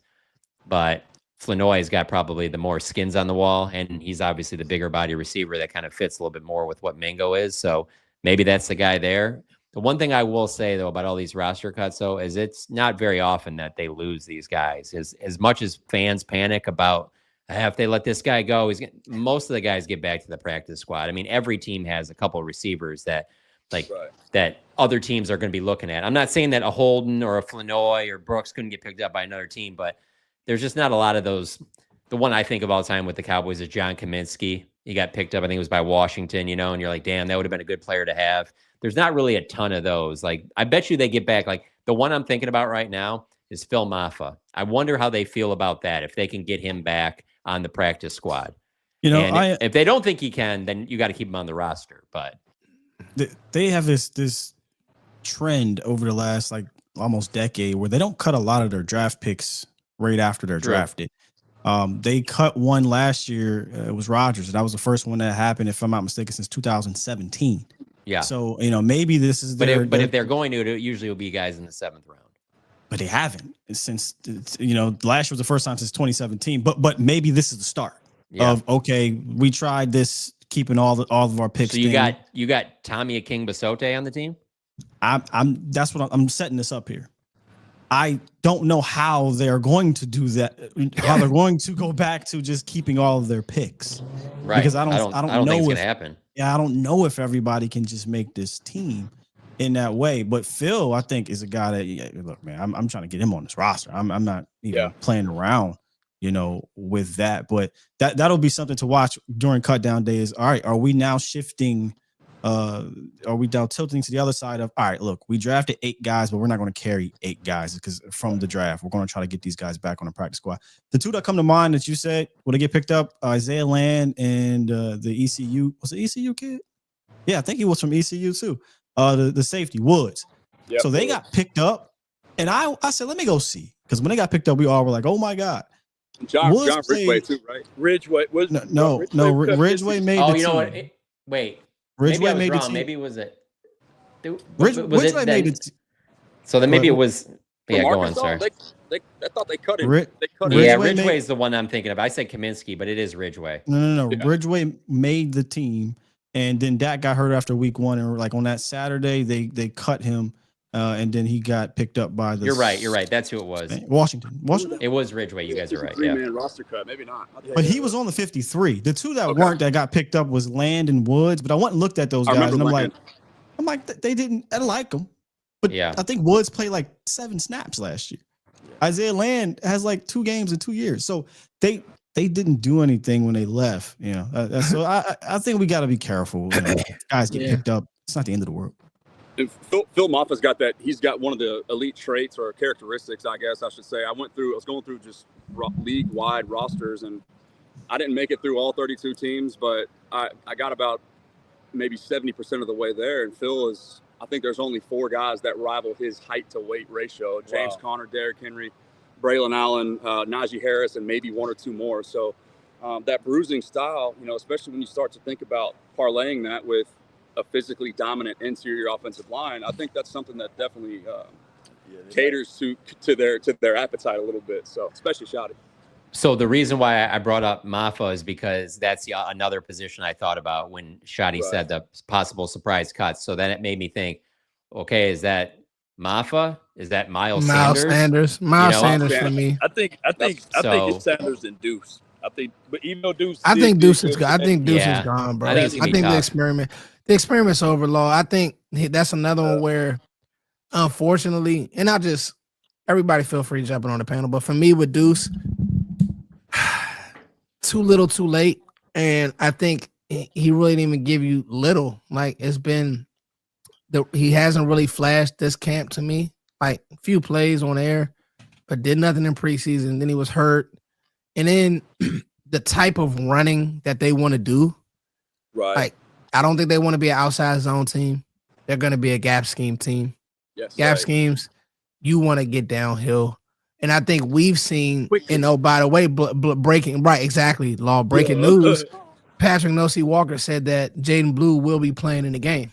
But Flanoy's got probably the more skins on the wall. And he's obviously the bigger body receiver that kind of fits a little bit more with what Mingo is. So maybe that's the guy there. The one thing I will say, though, about all these roster cuts, though, is it's not very often that they lose these guys. As much as fans panic about if they let this guy go, most of the guys get back to the practice squad. I mean, every team has a couple of receivers that like that other teams are going to be looking at. I'm not saying that a Holden or a Flanoy or Brooks couldn't get picked up by another team, but there's just not a lot of those. The one I think of all the time with the Cowboys is John Kaminsky. He got picked up, I think it was by Washington, you know, and you're like, damn, that would have been a good player to have. There's not really a ton of those. Like, I bet you they get back. Like, the one I'm thinking about right now is Phil Maffa. I wonder how they feel about that, if they can get him back on the practice squad. You know, and if they don't think he can, then you got to keep him on the roster. But they have this trend over the last like almost decade where they don't cut a lot of their draft picks right after they're drafted. They cut one last year. It was Rodgers. And that was the first one that happened, if I'm not mistaken, since 2017. Yeah. So, you know, maybe this is but if they're going to, it usually will be guys in the 7th round. But they haven't since, you know, last year was the first time since 2017. But maybe this is the start of, okay, we tried this, keeping all of our picks. So you got Tommy Aking-Basote on the team? That's what I'm setting this up here. I don't know how they're going to do that. How they're going to go back to just keeping all of their picks, right? Because I don't know think it's gonna happen. Yeah, I don't know if everybody can just make this team in that way. But Phil, I think, is a guy that look, man, I'm trying to get him on this roster. I'm not even playing around, you know, with that. But that'll be something to watch during cut down days. All right, are we now shifting? Are we now tilting to the other side of, all right, look, we drafted 8 guys, but we're not going to carry 8 guys because from the draft, we're going to try to get these guys back on the practice squad. The 2 that come to mind that you said, will they get picked up? Isaiah Land and the ECU, was it ECU kid? Yeah, I think he was from ECU too. The safety, Woods. Yep. So they got picked up, and I said, let me go see. Because when they got picked up, we all were like, oh my God. John Ridgeway too, right? Ridgeway. Ridgeway made the team. You know what? Wait. Ridgeway maybe I was made wrong. the Maybe was it? Ridgeway made it. So then maybe it was. Yeah, go on, sorry. I thought they cut it. Ridgeway is the one I'm thinking of. I said Kaminsky, but it is Ridgeway. No. Yeah. Ridgeway made the team, and then Dak got hurt after week 1, and like on that Saturday they cut him, and then he got picked up by the. You're right. That's who it was. Washington. It was Ridgeway. You guys are right. Yeah. Man, roster cut, maybe not. But he was on the 53. The 2 that weren't that got picked up was Land and Woods. But I went and looked at those guys, and I'm like, they didn't. I like them, but I think Woods played like 7 snaps last year. Isaiah Land has like 2 games in 2 years, so they didn't do anything when they left. You know, so I think we got to be careful. You know, guys get picked up. It's not the end of the world. And Phil Maffa's got that. He's got one of the elite traits or characteristics, I guess I should say. I was going through just league-wide rosters, and I didn't make it through all 32 teams, but I got about maybe 70% of the way there. And Phil is, I think there's only 4 guys that rival his height to weight ratio: James Conner, Derrick Henry, Braylon Allen, Najee Harris, and maybe 1 or 2 more. So that bruising style, you know, especially when you start to think about parlaying that with a physically dominant interior offensive line, I think that's something that definitely caters to their appetite a little bit. So especially Shotty. So the reason why I brought up Maffa is because that's another position I thought about when Shotty said the possible surprise cuts. So then it made me think, okay, is that Maffa? Is that Miles Sanders? Miles Sanders for me. I think it's Sanders and Deuce. But even though Deuce, I think Deuce is good. I think Deuce is gone, bro. I think the experiment's over, Law. I think that's another one where, unfortunately, and everybody feel free jumping on the panel, but for me with Deuce, too little, too late, and I think he really didn't even give you little. Like he hasn't really flashed this camp to me. Like a few plays on air, but did nothing in preseason. Then he was hurt. And then the type of running that they want to do, like I don't think they want to be an outside zone team. They're going to be a gap scheme team. Yes, gap schemes, you want to get downhill. And I think we've seen, by the way, breaking news. Patrick Nosey Walker said that Jaden Blue will be playing in the game.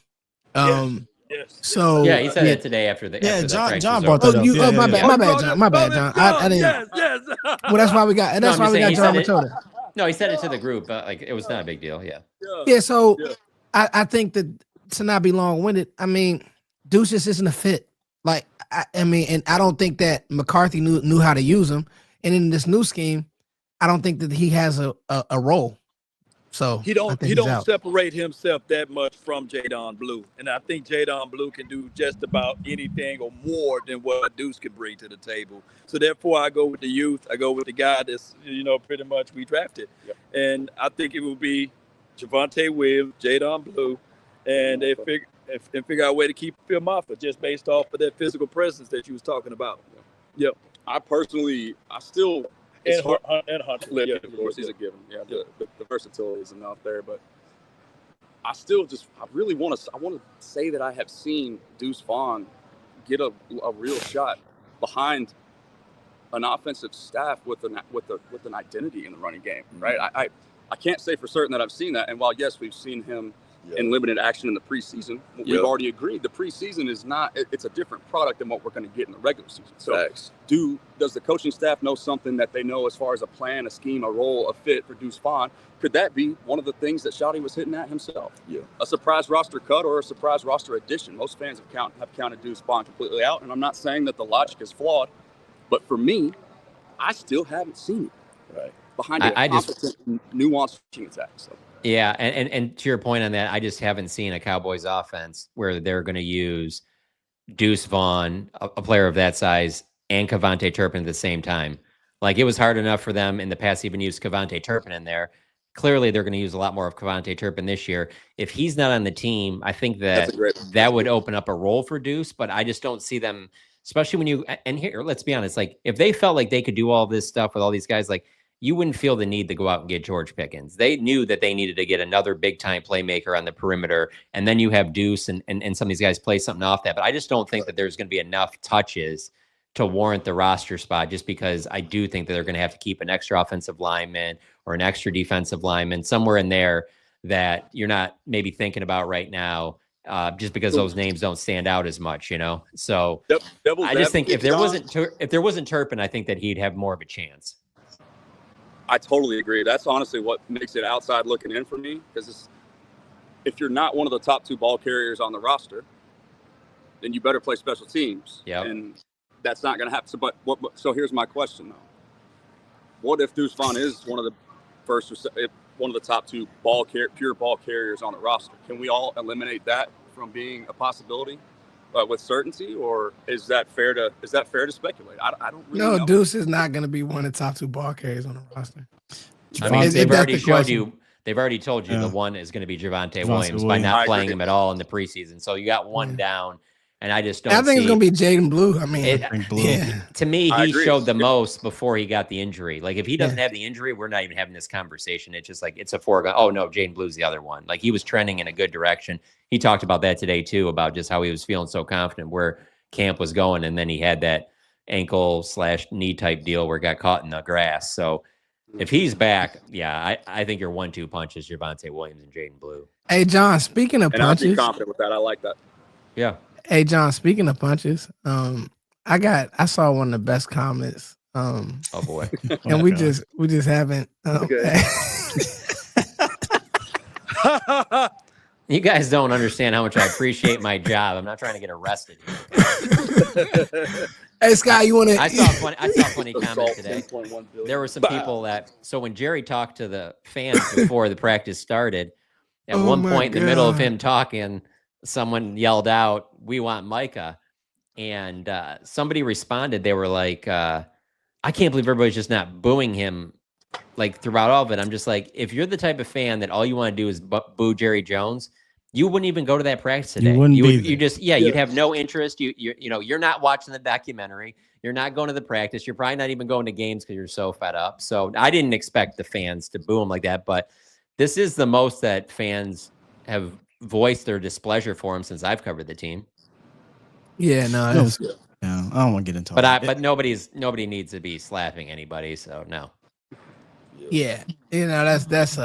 So he said it today after the John brought that up. My bad, John. I didn't. Yes. Well, that's why we got. That's why we got John Matilda. No, he said it to the group, but like it was not a big deal. Yeah. So I think that to not be long-winded, I mean, Deuce just isn't a fit. Like I mean, and I don't think that McCarthy knew how to use him. And in this new scheme, I don't think that he has a role. So he I think he's don't out. separate himself that much from Jadon Blue, and I think Jadon Blue can do just about anything or more than what Deuce can bring to the table. So therefore, I go with the youth. I go with the guy that's pretty much we drafted, and I think it will be Javonte Williams, Jadon Blue, and they figure out a way to keep Phil Moffitt just based off of that physical presence that you was talking about. Yep. I still. And Hunter. Yeah, of course, he's a given. Yeah, the versatility is enough there, but I really want to say that I have seen Deuce Vaughn get a real shot behind an offensive staff with an identity in the running game, right? I can't say for certain that I've seen that, and while yes, we've seen him in limited action in the preseason, we've already agreed the preseason is it's a different product than what we're going to get in the regular season. So does the coaching staff know something that they know as far as a plan, a scheme, a role, a fit for Deuce Vaughn? Could that be one of the things that Shouty was hitting at himself? Yeah. A surprise roster cut or a surprise roster addition? Most fans have counted Deuce Vaughn completely out, and I'm not saying that the logic is flawed, but for me, I still haven't seen it. Right. Behind a competent, nuanced attack. So. Yeah, and to your point on that, I just haven't seen a Cowboys offense where they're going to use Deuce Vaughn, a player of that size, and Kevontae Turpin at the same time. Like, it was hard enough for them in the past to even use Kevontae Turpin in there. Clearly, they're going to use a lot more of Kevontae Turpin this year. If he's not on the team, I think that would open up a role for Deuce, but I just don't see them, especially when and here, let's be honest, like, if they felt like they could do all this stuff with all these guys, like, you wouldn't feel the need to go out and get George Pickens. They knew that they needed to get another big-time playmaker on the perimeter, and then you have Deuce and some of these guys play something off that. But I just don't think that there's going to be enough touches to warrant the roster spot, just because I do think that they're going to have to keep an extra offensive lineman or an extra defensive lineman somewhere in there that you're not maybe thinking about right now, just because those names don't stand out as much, So I just think if there wasn't Turpin, I think that he'd have more of a chance. I totally agree. That's honestly what makes it outside looking in for me, because if you're not one of the top two ball carriers on the roster, then you better play special teams. Yeah, and that's not going to happen. So here's my question though: what if Deuce Vaughn is one of the top two pure ball carriers on the roster? Can we all eliminate that from being a possibility with certainty, or is that fair to speculate? I don't really know. Deuce is not going to be one of the top two ball carriers on the roster. I mean, they've already told you the one is going to be Javonte Williams by not playing him at all in the preseason. So you got one down, and I just don't. I think it's going to be Jaden Blue. I mean, to me, he showed the most before he got the injury. Like, if he doesn't have the injury, we're not even having this conversation. It's just like, it's a foregone. Oh no, Jaden Blue's the other one. Like, he was trending in a good direction. He talked about that today too, about just how he was feeling so confident where camp was going, and then he had that ankle/knee type deal where he got caught in the grass. So if he's back, I think your 1-2 punch is Javonte Williams and Jaden Blue. Hey John, speaking of punches, I'd be confident with that. I like that. Yeah. Hey John, speaking of punches, I saw one of the best comments. Oh boy. And we just haven't. You guys don't understand how much I appreciate my job. I'm not trying to get arrested here. Hey Scott, you want to? I saw a funny comment today. There were some people so when Jerry talked to the fans before the practice started, at one point in the middle of him talking, someone yelled out, "We want Micah," and somebody responded. They were like, "I can't believe everybody's just not booing him." Like, throughout all of it, I'm just like, if you're the type of fan that all you want to do is boo Jerry Jones, you wouldn't even go to that practice today. You'd have no interest. You're not watching the documentary. You're not going to the practice. You're probably not even going to games because you're so fed up. So I didn't expect the fans to boo him like that, but this is the most that fans have voiced their displeasure for him since I've covered the team. Yeah, no, I don't want to get into it. But nobody needs to be slapping anybody, so no. Yeah, that's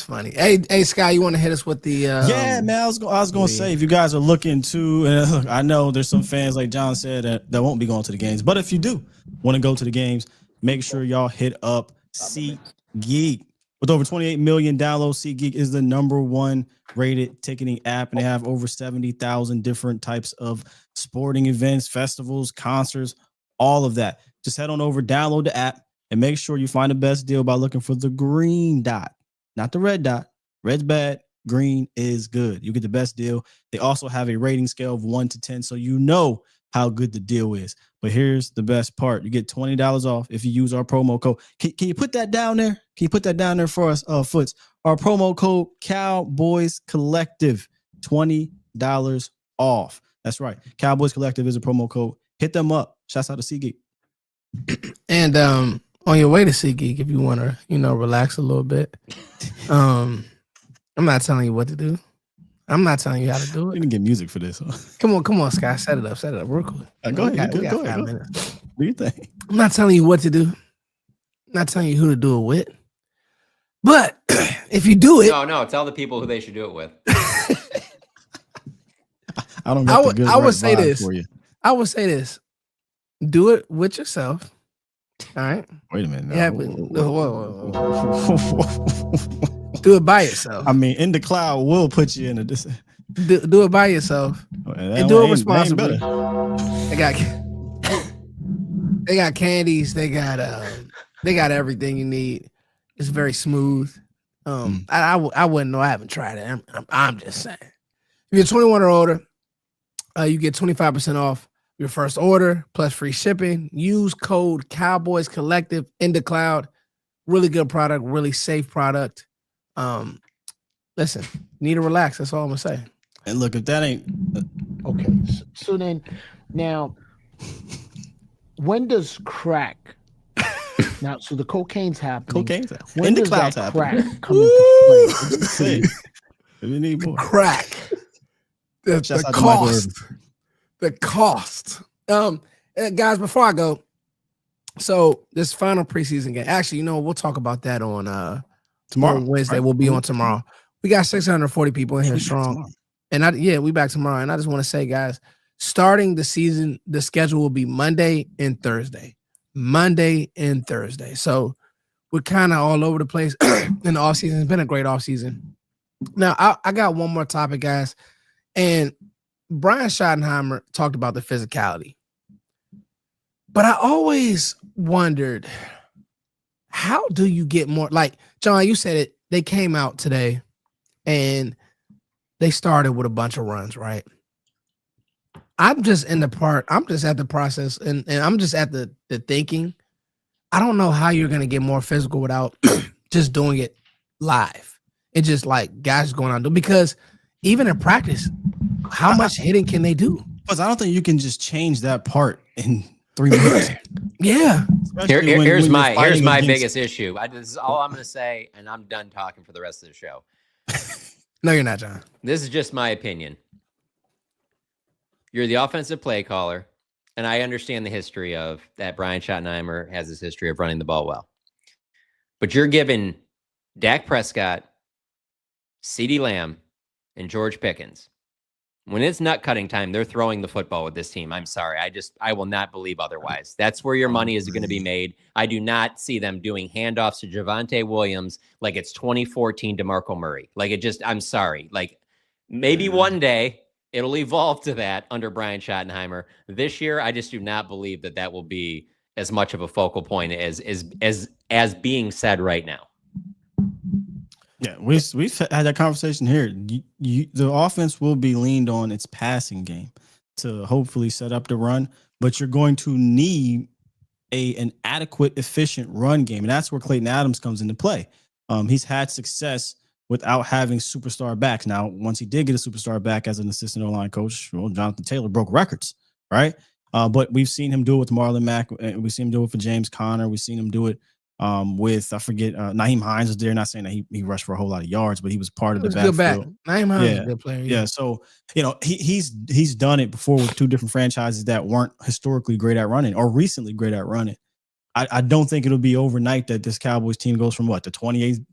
funny. Hey, Scott, you want to hit us with the? Yeah, man, I was going to say, if you guys are looking to, look, I know there's some fans, like John said, that won't be going to the games, but if you do want to go to the games, make sure y'all hit up SeatGeek. With over 28 million downloads, SeatGeek is the #1 rated ticketing app, and they have over 70,000 different types of sporting events, festivals, concerts, all of that. Just head on over, download the app, and make sure you find the best deal by looking for the green dot, not the red dot. Red's bad. Green is good. You get the best deal. They also have a rating scale of 1 to 10, so you know how good the deal is. But here's the best part. You get $20 off if you use our promo code. Can you put that down there? Can you put that down there for us, Foots? Our promo code, Cowboys Collective, $20 off. That's right. Cowboys Collective is a promo code. Hit them up. Shouts out to SeatGeek. And on your way to SeatGeek, if you want to, relax a little bit, I'm not telling you what to do. I'm not telling you how to do it. You can get music for this. Huh? Come on, Sky. Set it up real quick. Go ahead. Go ahead. Do you think? I'm not telling you what to do. I'm not telling you who to do it with. But if you do it, no, tell the people who they should do it with. I don't. I would say this. For you. I would say this. Do it with yourself. All right. Wait a minute. No. Yeah. Whoa. Do it by yourself. I mean, In the Cloud will put you in a. Do it by yourself and do it responsibly. They got candies. They got everything you need. It's very smooth. I wouldn't know. I haven't tried it. I'm just saying. If you're 21 or older, you get 25% off your first order plus free shipping. Use code Cowboys Collective in the Cloud. Really good product. Really safe product. Listen, need to relax. That's all I'm gonna say. And look, if that ain't okay. So then, now, when does crack? Now, so the cocaine's happening. When In the does Cloud's that happening. crack come into play? If you need more crack, the cost. Guys, before I go, so this final preseason game. Actually, we'll talk about that on tomorrow. On Wednesday, right? We'll be on tomorrow. We got 640 people in here strong. And we back tomorrow. And I just want to say, guys, starting the season, the schedule will be Monday and Thursday. So we're kind of all over the place in the offseason. It's been a great offseason. Now, I got one more topic, guys. And Brian Schottenheimer talked about the physicality. But I always wondered, how do you get more? Like, John, you said it. They came out today and they started with a bunch of runs, right? I'm just at the process and I'm just at the thinking. I don't know how you're going to get more physical without just doing it live. It's just like guys going on, because even in practice, how much hitting can they do? Because I don't think you can just change that part in 3 minutes. Yeah. Here's my biggest issue. This is all I'm going to say, and I'm done talking for the rest of the show. No, you're not, John. This is just my opinion. You're the offensive play caller, and I understand the history of that. Brian Schottenheimer has this history of running the ball well. But you're giving Dak Prescott, CeeDee Lamb, and George Pickens. When it's nut cutting time, they're throwing the football with this team. I'm sorry. I will not believe otherwise. That's where your money is going to be made. I do not see them doing handoffs to Javonte Williams like it's 2014 DeMarco Murray. I'm sorry. Like, maybe one day it'll evolve to that under Brian Schottenheimer. This year, I just do not believe that will be as much of a focal point as being said right now. Yeah, we've had that conversation here. The offense will be leaned on its passing game to hopefully set up the run, but you're going to need an adequate, efficient run game, and that's where Clayton Adams comes into play. He's had success without having superstar backs. Now, once he did get a superstar back as an assistant O-line coach, Jonathan Taylor broke records, right? But we've seen him do it with Marlon Mack, and we've seen him do it for James Conner. We've seen him do it with, I forget, Nyheim Hines was there. Not saying that he rushed for a whole lot of yards, but he was part of the backfield. Nyheim Hines is a good player. Yeah. So, he's done it before with two different franchises that weren't historically great at running or recently great at running. I don't think it'll be overnight that this Cowboys team goes from the 28th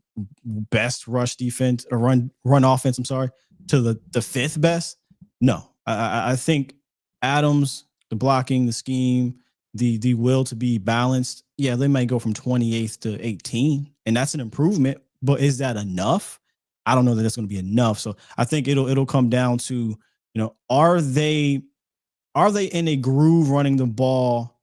best rush defense or run offense, to the 5th best. No, I think Adams, the blocking, the scheme, the will to be balanced. Yeah, they might go from 28th to 18, and that's an improvement. But is that enough? I don't know that it's going to be enough. So I think it'll come down to, are they in a groove running the ball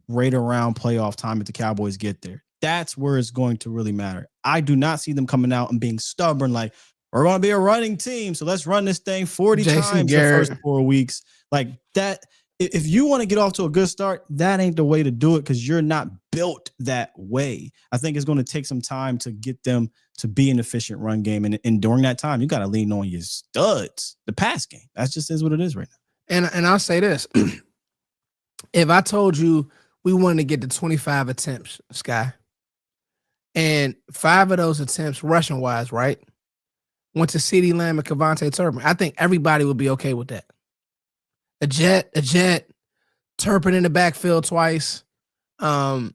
right around playoff time if the Cowboys get there? That's where it's going to really matter. I do not see them coming out and being stubborn like, we're going to be a running team, so let's run this thing 40 times the first 4 weeks. Like that, if you want to get off to a good start, that ain't the way to do it because you're not built that way. I think it's going to take some time to get them to be an efficient run game. And during that time, you got to lean on your studs, the pass game. That just is what it is right now. And I'll say this. If I told you we wanted to get to 25 attempts, Sky, and 5 of those attempts rushing-wise, right, went to CeeDee Lamb and Kevontae Turpin, I think everybody would be okay with that. A jet, Turpin in the backfield twice, a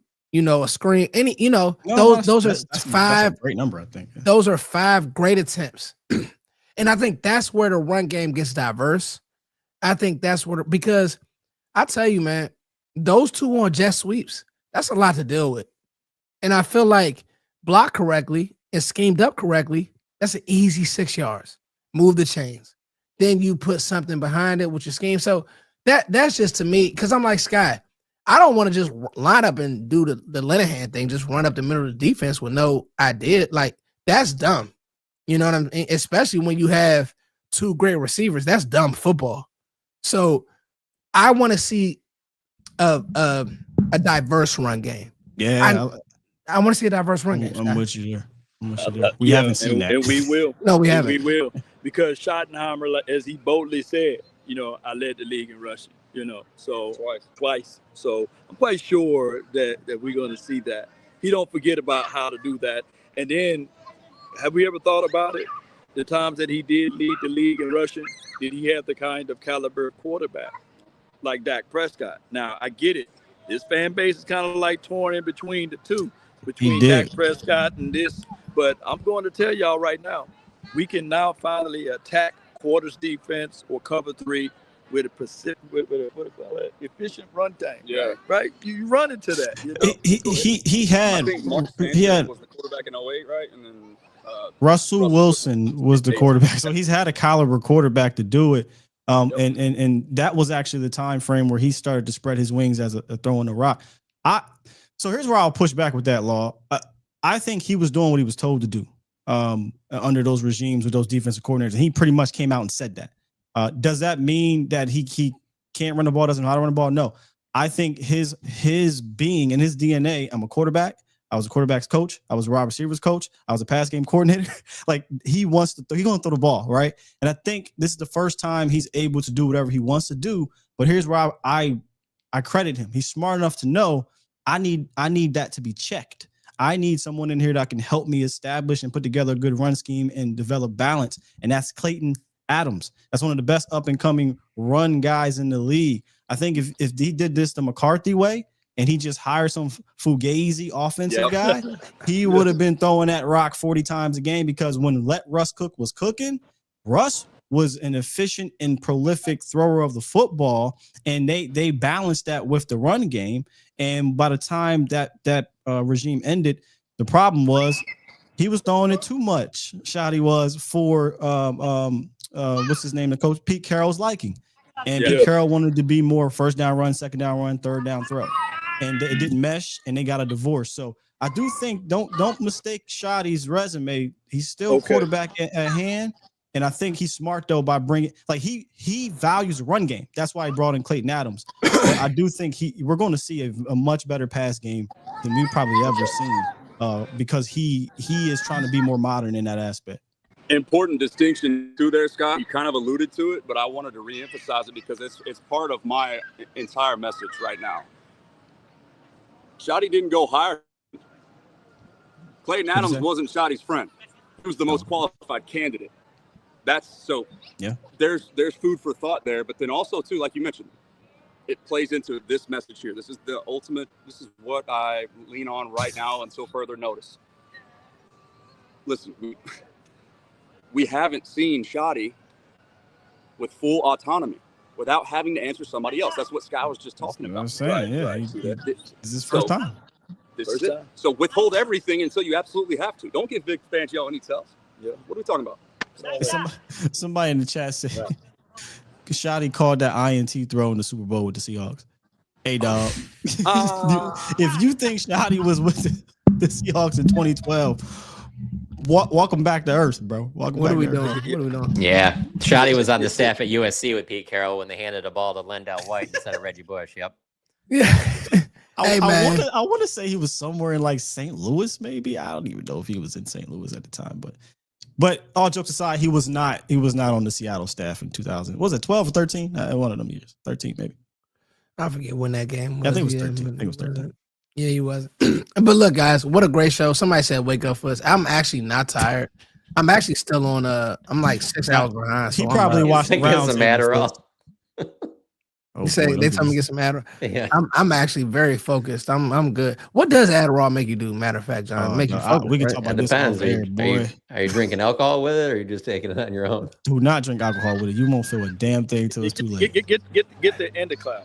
screen, those are 5. That's a great number, I think. Those are 5 great attempts. And I think that's where the run game gets diverse. I think that's where, because I tell you, man, those 2 on jet sweeps, that's a lot to deal with. And I feel like blocked correctly and schemed up correctly, that's an easy 6 yards. Move the chains. Then you put something behind it with your scheme. So that's just to me, because I'm like, Sky, I don't want to just line up and do the Linehan thing, just run up the middle of the defense with no idea. Like, that's dumb. You know what I mean? Especially when you have 2 great receivers. That's dumb football. So I want to see a diverse run game. Yeah. I want to see a diverse run game. I'm with you there. We haven't seen that. And we will. No, we haven't. We will. Because Schottenheimer, like, as he boldly said, I led the league in rushing, so twice. So I'm quite sure that we're going to see that. He don't forget about how to do that. And then, have we ever thought about it? The times that he did lead the league in rushing, did he have the kind of caliber quarterback like Dak Prescott? Now, I get it. This fan base is kind of like torn in between the two, between Dak Prescott and this. But I'm going to tell y'all right now, we can now finally attack quarters defense or cover 3 with a efficient run time. Yeah. Right? You run into that. He had I think Mark Sanchez was the quarterback in 08, right? And then Russell Wilson was the quarterback. So he's had a caliber quarterback to do it. And that was actually the time frame where he started to spread his wings as a throwing the rock. So here's where I'll push back with that, Law. I think he was doing what he was told to do under those regimes with those defensive coordinators. And he pretty much came out and said that. Does that mean that he can't run the ball, doesn't know how to run the ball? No. I think his being and his DNA, I'm a quarterback. I was a quarterback's coach. I was a wide receivers coach. I was a pass game coordinator. Like, he wants to, he's going to throw the ball, right? And I think this is the first time he's able to do whatever he wants to do. But here's where I credit him. He's smart enough to know I need that to be checked. I need someone in here that can help me establish and put together a good run scheme and develop balance. And that's Clayton Adams. That's one of the best up and coming run guys in the league. I think if he did this the McCarthy way and he just hired some fugazi offensive guy, he would have been throwing that rock 40 times a game, because when Let Russ Cook was cooking, Russ was an efficient and prolific thrower of the football, and they balanced that with the run game. And by the time that regime ended, the problem was he was throwing it too much. Shoddy was for what's his name, the coach, Pete Carroll's liking. And Pete Carroll wanted to be more first down run, second down run, third down throw, and it didn't mesh, and they got a divorce. So I do think don't mistake Shoddy's resume. He's still quarterback at hand. And I think he's smart, though, by bringing, like, he values the run game. That's why he brought in Clayton Adams. But I do think we're going to see a much better pass game than we've probably ever seen, because he is trying to be more modern in that aspect. Important distinction too there, Scott. You kind of alluded to it, but I wanted to reemphasize it because it's part of my entire message right now. Shoddy didn't go hire. Clayton Adams wasn't Shoddy's friend. He was the most qualified candidate. That's so. Yeah. There's food for thought there, but then also too, like you mentioned, it plays into this message here. This is the ultimate. This is what I lean on right now until further notice. Listen, we haven't seen Shoddy with full autonomy without having to answer somebody else. That's what Sky was just talking about. I'm saying, this is his first time. This is it. So withhold everything until you absolutely have to. Don't give Vic Fangio any tells. Yeah. What are we talking about? Somebody in the chat said Shoddy called that INT throw in the Super Bowl with the Seahawks. Hey, dog. If you think Shoddy was with it, the Seahawks in 2012. Welcome back to Earth, bro. What are we doing? Yeah, Shoddy was on the staff at USC with Pete Carroll when they handed the ball to Lendell White instead of Reggie Bush. Yep. Yeah. Hey, man. I want to say he was somewhere in like St. Louis, maybe. I don't even know if he was in St. Louis at the time, but all jokes aside, he was not on the Seattle staff in 2000. Was it 12 or 13? One of them years, 13 maybe. I forget when that game was. I think it was 13. I think it was 13. Yeah, he wasn't. But look, guys, what a great show. Somebody said wake up for us. I'm actually not tired. I'm actually still on I'm like 6 hours behind. So he probably watched the rounds. Some Adderall. They tell me to get some Adderall. Yeah. I'm actually very focused. I'm good. What does Adderall make you do? Matter of fact, John, make you focus. We can talk about this. Depends. Are you drinking alcohol with it, or are you just taking it on your own? Do not drink alcohol with it. You won't feel a damn thing till it's too late. Get the Endocloud.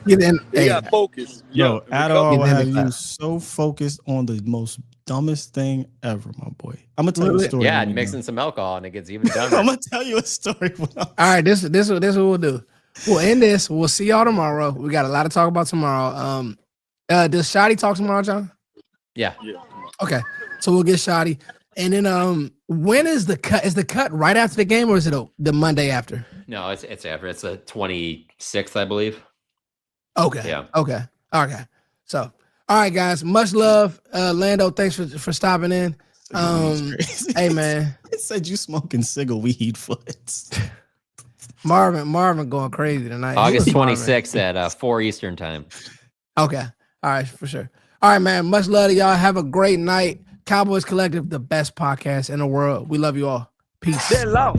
You got focus. Yo, Adderall will have you so focused on the most dumbest thing ever, my boy. I'm gonna tell you a story. Yeah, mixing some alcohol and it gets even dumber. I'm gonna tell you a story. All right, this is what we'll do. We'll end this. We'll see y'all tomorrow. We got a lot to talk about tomorrow. Does Shoddy talk tomorrow, John? Yeah. Okay, so we'll get Shoddy. And then when is the cut? Is the cut right after the game or is it the Monday after? No, it's after. It's the 26th, I believe. Okay. Yeah. Okay. So, all right, guys. Much love, Lando. Thanks for stopping in. Hey, man. It said you smoking cigar weed foots. Marvin going crazy tonight. August 26th at 4 Eastern time. Okay. All right, for sure. All right, man. Much love to y'all. Have a great night. Cowboys Collective, the best podcast in the world. We love you all. Peace. That law.